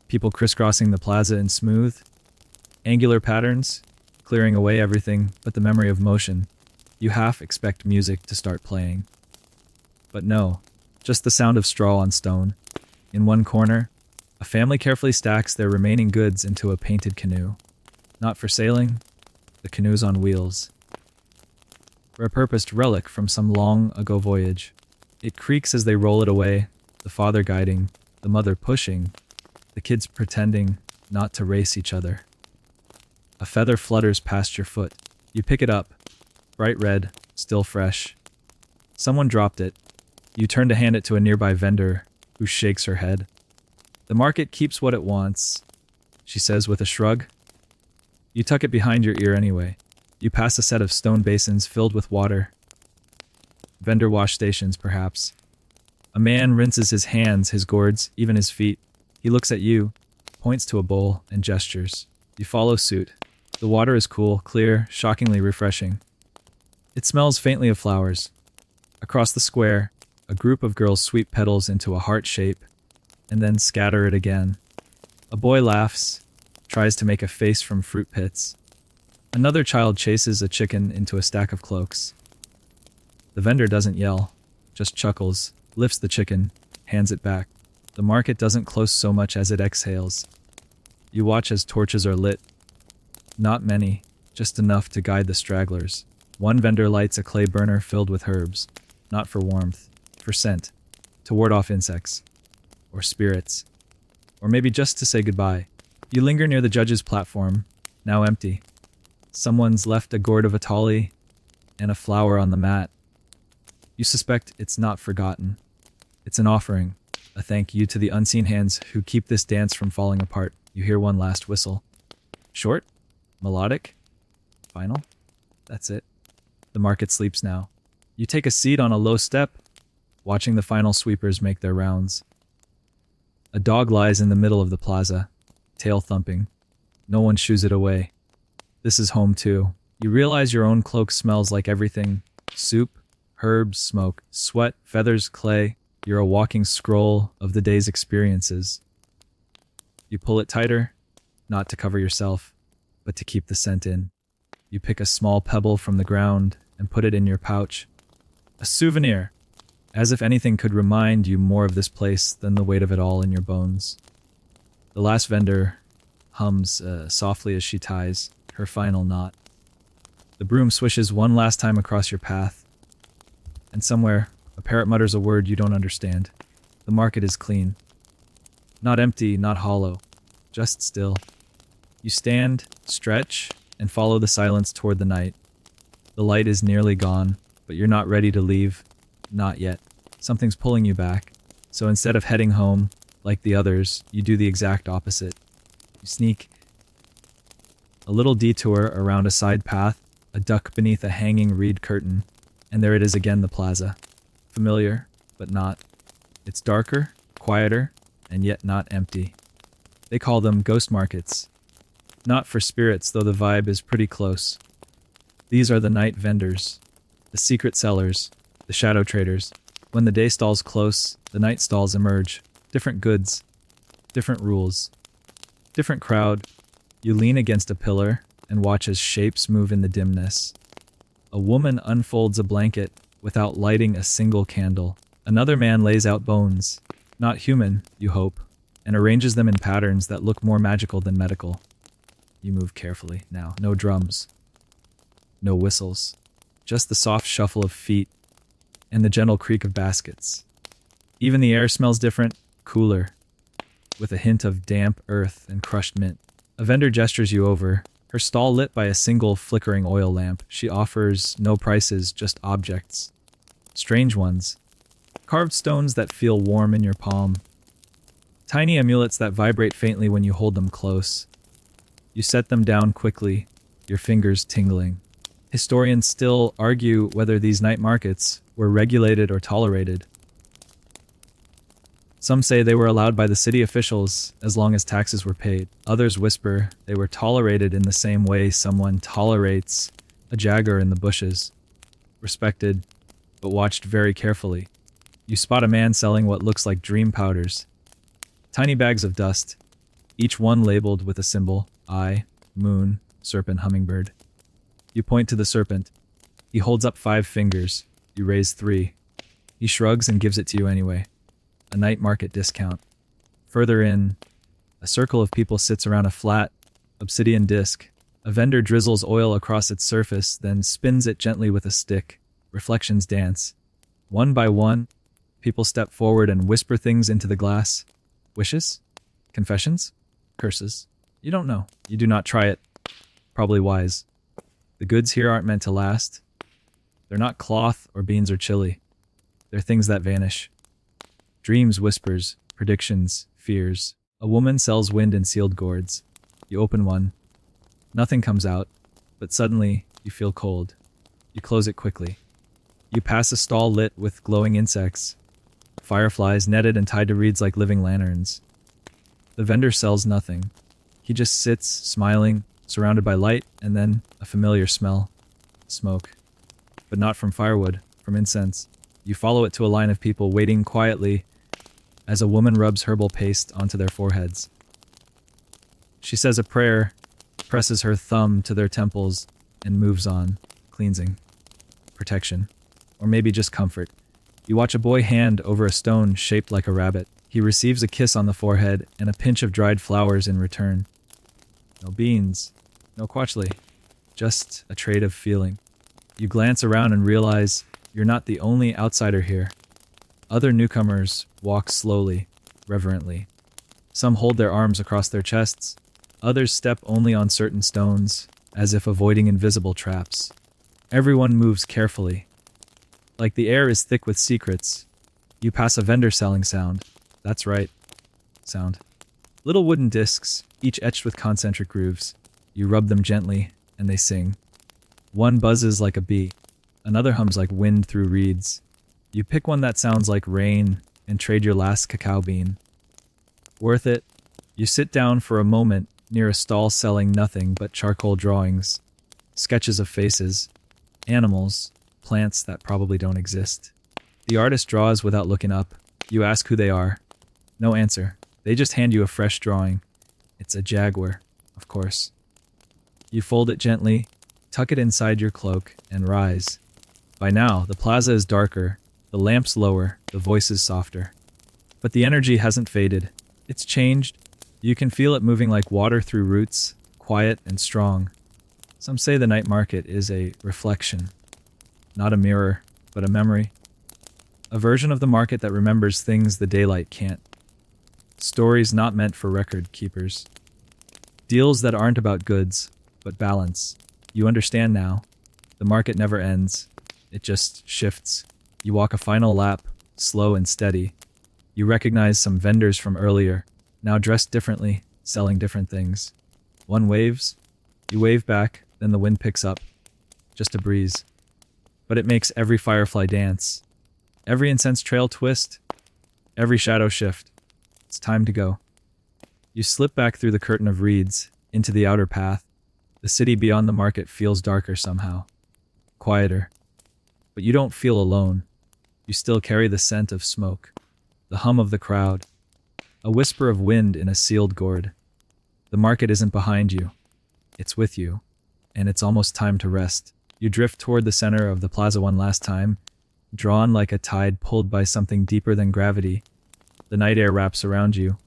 People crisscrossing the plaza in smooth, angular patterns, clearing away everything but the memory of motion. You half expect music to start playing. But no, just the sound of straw on stone. In one corner, a family carefully stacks their remaining goods into a painted canoe. Not for sailing, the canoe's on wheels. A repurposed relic from some long-ago voyage. It creaks as they roll it away, the father guiding, the mother pushing, the kids pretending not to race each other. A feather flutters past your foot. You pick it up, bright red, still fresh. Someone dropped it. You turn to hand it to a nearby vendor, who shakes her head. "The market keeps what it wants," she says with a shrug. You tuck it behind your ear anyway. You pass a set of stone basins filled with water. Vendor wash stations, perhaps. A man rinses his hands, his gourds, even his feet. He looks at you, points to a bowl, and gestures. You follow suit. The water is cool, clear, shockingly refreshing. It smells faintly of flowers. Across the square, a group of girls sweep petals into a heart shape, and then scatter it again. A boy laughs, tries to make a face from fruit pits. Another child chases a chicken into a stack of cloaks. The vendor doesn't yell, just chuckles, lifts the chicken, hands it back. The market doesn't close so much as it exhales. You watch as torches are lit. Not many, just enough to guide the stragglers. One vendor lights a clay burner filled with herbs, not for warmth, for scent, to ward off insects, or spirits, or maybe just to say goodbye. You linger near the judge's platform, now empty. Someone's left a gourd of Atali and a flower on the mat. You suspect it's not forgotten. It's an offering, a thank you to the unseen hands who keep this dance from falling apart. You hear one last whistle. Short? Melodic? Final? That's it. The market sleeps now. You take a seat on a low step, watching the final sweepers make their rounds. A dog lies in the middle of the plaza, tail thumping. No one shoos it away. This is home too. You realize your own cloak smells like everything. Soup, herbs, smoke, sweat, feathers, clay. You're a walking scroll of the day's experiences. You pull it tighter, not to cover yourself, but to keep the scent in. You pick a small pebble from the ground and put it in your pouch. A souvenir. As if anything could remind you more of this place than the weight of it all in your bones. The last vendor hums softly as she ties her final knot. The broom swishes one last time across your path. And somewhere, a parrot mutters a word you don't understand. The market is clean. Not empty, not hollow. Just still. You stand, stretch, and follow the silence toward the night. The light is nearly gone, but you're not ready to leave. Not yet. Something's pulling you back. So instead of heading home, like the others, you do the exact opposite. You sneak. A little detour around a side path, a duck beneath a hanging reed curtain, and there it is again, the plaza. Familiar, but not. It's darker, quieter, and yet not empty. They call them ghost markets. Not for spirits, though the vibe is pretty close. These are the night vendors, the secret sellers, the shadow traders. When the day stalls close, the night stalls emerge. Different goods, different rules, different crowd. You lean against a pillar and watch as shapes move in the dimness. A woman unfolds a blanket without lighting a single candle. Another man lays out bones, not human, you hope, and arranges them in patterns that look more magical than medical. You move carefully now. No drums, no whistles, just the soft shuffle of feet and the gentle creak of baskets. Even the air smells different, cooler, with a hint of damp earth and crushed mint. A vendor gestures you over, her stall lit by a single flickering oil lamp. She offers no prices, just objects. Strange ones. Carved stones that feel warm in your palm. Tiny amulets that vibrate faintly when you hold them close. You set them down quickly, your fingers tingling. Historians still argue whether these night markets were regulated or tolerated. Some say they were allowed by the city officials as long as taxes were paid. Others whisper they were tolerated in the same way someone tolerates a jaguar in the bushes. Respected, but watched very carefully. You spot a man selling what looks like dream powders. Tiny bags of dust, each one labeled with a symbol: eye, moon, serpent, hummingbird. You point to the serpent. He holds up 5 fingers. You raise 3. He shrugs and gives it to you anyway. A night market discount. Further in, a circle of people sits around a flat, obsidian disc. A vendor drizzles oil across its surface, then spins it gently with a stick. Reflections dance. One by one, people step forward and whisper things into the glass. Wishes? Confessions? Curses? You don't know. You do not try it. Probably wise. The goods here aren't meant to last. They're not cloth or beans or chili. They're things that vanish. Dreams, whispers, predictions, fears. A woman sells wind in sealed gourds. You open one. Nothing comes out, but suddenly you feel cold. You close it quickly. You pass a stall lit with glowing insects. Fireflies netted and tied to reeds like living lanterns. The vendor sells nothing. He just sits, smiling, surrounded by light, and then a familiar smell. Smoke. But not from firewood, from incense. You follow it to a line of people waiting quietly as a woman rubs herbal paste onto their foreheads. She says a prayer, presses her thumb to their temples, and moves on, cleansing. Protection. Or maybe just comfort. You watch a boy hand over a stone shaped like a rabbit. He receives a kiss on the forehead and a pinch of dried flowers in return. No beans, no quachli, just a trade of feeling. You glance around and realize you're not the only outsider here. Other newcomers walk slowly, reverently. Some hold their arms across their chests. Others step only on certain stones, as if avoiding invisible traps. Everyone moves carefully. Like the air is thick with secrets. You pass a vendor selling sound. That's right. Sound. Little wooden discs, each etched with concentric grooves. You rub them gently, and they sing. One buzzes like a bee. Another hums like wind through reeds. You pick one that sounds like rain and trade your last cacao bean. Worth it. You sit down for a moment near a stall selling nothing but charcoal drawings, sketches of faces, animals, plants that probably don't exist. The artist draws without looking up. You ask who they are. No answer. They just hand you a fresh drawing. It's a jaguar, of course. You fold it gently, tuck it inside your cloak, and rise. By now, the plaza is darker, the lamps lower, the voices softer. But the energy hasn't faded. It's changed. You can feel it moving like water through roots, quiet and strong. Some say the night market is a reflection. Not a mirror, but a memory. A version of the market that remembers things the daylight can't. Stories not meant for record keepers. Deals that aren't about goods, but balance. You understand now. The market never ends. It just shifts. You walk a final lap, slow and steady. You recognize some vendors from earlier, now dressed differently, selling different things. One waves. You wave back, then the wind picks up. Just a breeze. But it makes every firefly dance. Every incense trail twist. Every shadow shift. It's time to go. You slip back through the curtain of reeds, into the outer path. The city beyond the market feels darker somehow. Quieter. But you don't feel alone. You still carry the scent of smoke. The hum of the crowd. A whisper of wind in a sealed gourd. The market isn't behind you. It's with you. And it's almost time to rest. You drift toward the center of the plaza one last time, drawn like a tide pulled by something deeper than gravity. The night air wraps around you.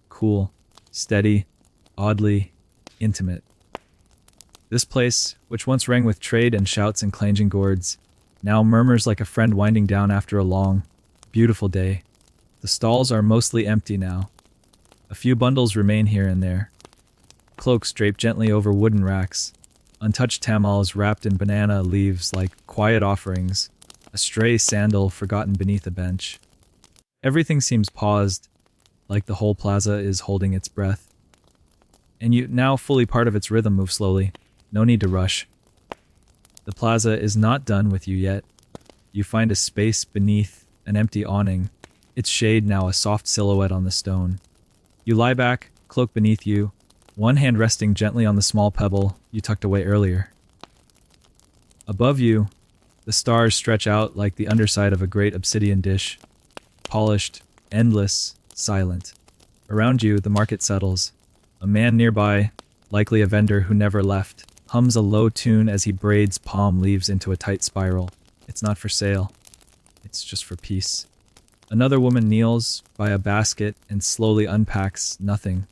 Cool, steady, oddly intimate. This place, which once rang with trade and shouts and clanging gourds, now murmurs like a friend winding down after a long, beautiful day. The stalls are mostly empty now. A few bundles remain here and there. Cloaks draped gently over wooden racks. Untouched tamales wrapped in banana leaves like quiet offerings. A stray sandal forgotten beneath a bench. Everything seems paused, like the whole plaza is holding its breath. And you, now fully part of its rhythm, move slowly. No need to rush. The plaza is not done with you yet. You find a space beneath an empty awning, its shade now a soft silhouette on the stone. You lie back, cloak beneath you, one hand resting gently on the small pebble you tucked away earlier. Above you, the stars stretch out like the underside of a great obsidian dish, polished, endless, silent. Around you, the market settles. A man nearby, likely a vendor who never left, hums a low tune as he braids palm leaves into a tight spiral. It's not for sale. It's just for peace. Another woman kneels by a basket and slowly unpacks nothing,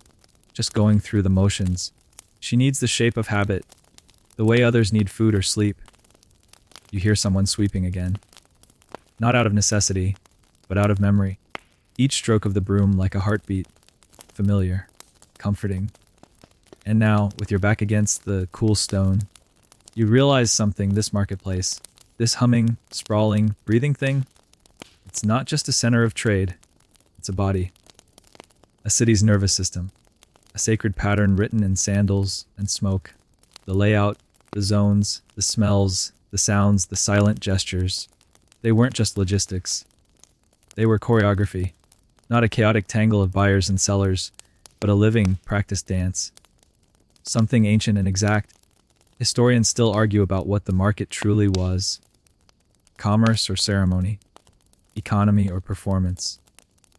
just going through the motions. She needs the shape of habit, the way others need food or sleep. You hear someone sweeping again. Not out of necessity, but out of memory. Each stroke of the broom like a heartbeat, familiar, comforting. And now, with your back against the cool stone, you realize something. This marketplace, this humming, sprawling, breathing thing, it's not just a center of trade, it's a body. A city's nervous system. A sacred pattern written in sandals and smoke. The layout, the zones, the smells, the sounds, the silent gestures. They weren't just logistics. They were choreography. Not a chaotic tangle of buyers and sellers, but a living, practiced dance. Something ancient and exact. Historians still argue about what the market truly was. Commerce or ceremony. Economy or performance.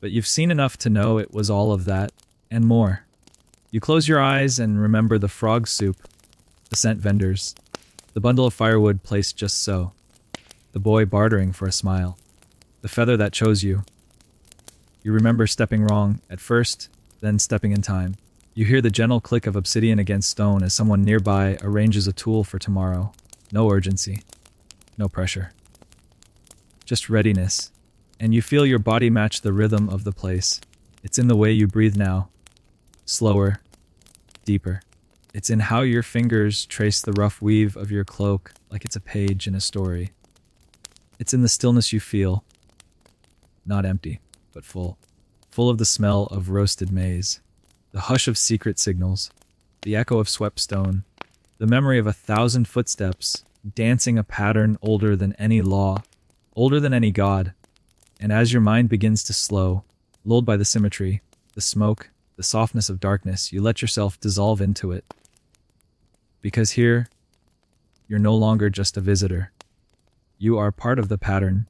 But you've seen enough to know it was all of that, and more. You close your eyes and remember the frog soup, the scent vendors, the bundle of firewood placed just so, the boy bartering for a smile, the feather that chose you. You remember stepping wrong at first, then stepping in time. You hear the gentle click of obsidian against stone as someone nearby arranges a tool for tomorrow. No urgency, no pressure. Just readiness. And you feel your body match the rhythm of the place. It's in the way you breathe now. Slower, deeper. It's in how your fingers trace the rough weave of your cloak like it's a page in a story. It's in the stillness you feel. Not empty, but full. Full of the smell of roasted maize. The hush of secret signals. The echo of swept stone. The memory of 1,000 footsteps, dancing a pattern older than any law, older than any god. And as your mind begins to slow, lulled by the symmetry, the smoke, the softness of darkness, you let yourself dissolve into it. Because here, you're no longer just a visitor. You are part of the pattern.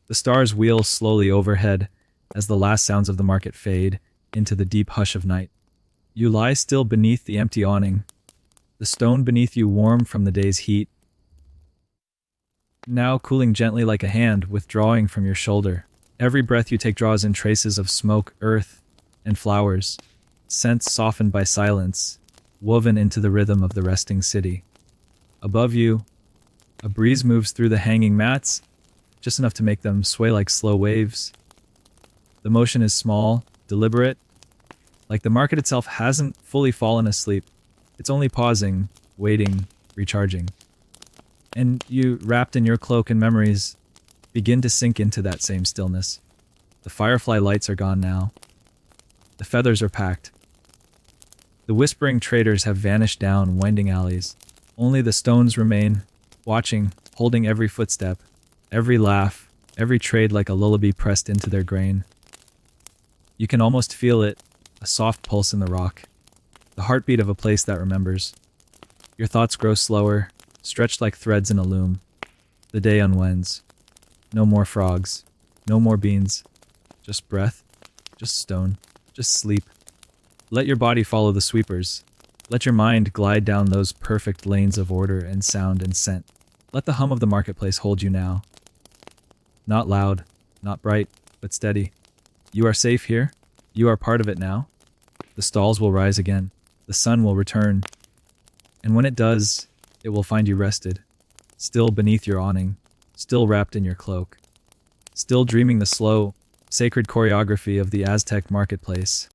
The stars wheel slowly overhead as the last sounds of the market fade into the deep hush of night. You lie still beneath the empty awning, the stone beneath you warm from the day's heat. now cooling gently like a hand withdrawing from your shoulder. Every breath you take draws in traces of smoke, earth, and flowers, scents softened by silence, woven into the rhythm of the resting city. Above you, a breeze moves through the hanging mats, just enough to make them sway like slow waves. The motion is small, deliberate, like the market itself hasn't fully fallen asleep. It's only pausing, waiting, recharging. And you, wrapped in your cloak and memories, begin to sink into that same stillness. The firefly lights are gone now. The feathers are packed. The whispering traders have vanished down winding alleys. Only the stones remain, watching, holding every footstep, every laugh, every trade like a lullaby pressed into their grain. You can almost feel it, a soft pulse in the rock, the heartbeat of a place that remembers. Your thoughts grow slower, stretched like threads in a loom. The day unwinds. No more frogs, no more beans, just breath, just stone, just sleep. Let your body follow the sweepers. Let your mind glide down those perfect lanes of order and sound and scent. Let the hum of the marketplace hold you now. Not loud, not bright, but steady. You are safe here. You are part of it now. The stalls will rise again. The sun will return. And when it does, it will find you rested, still beneath your awning, still wrapped in your cloak, still dreaming the slow, sacred choreography of the Aztec marketplace.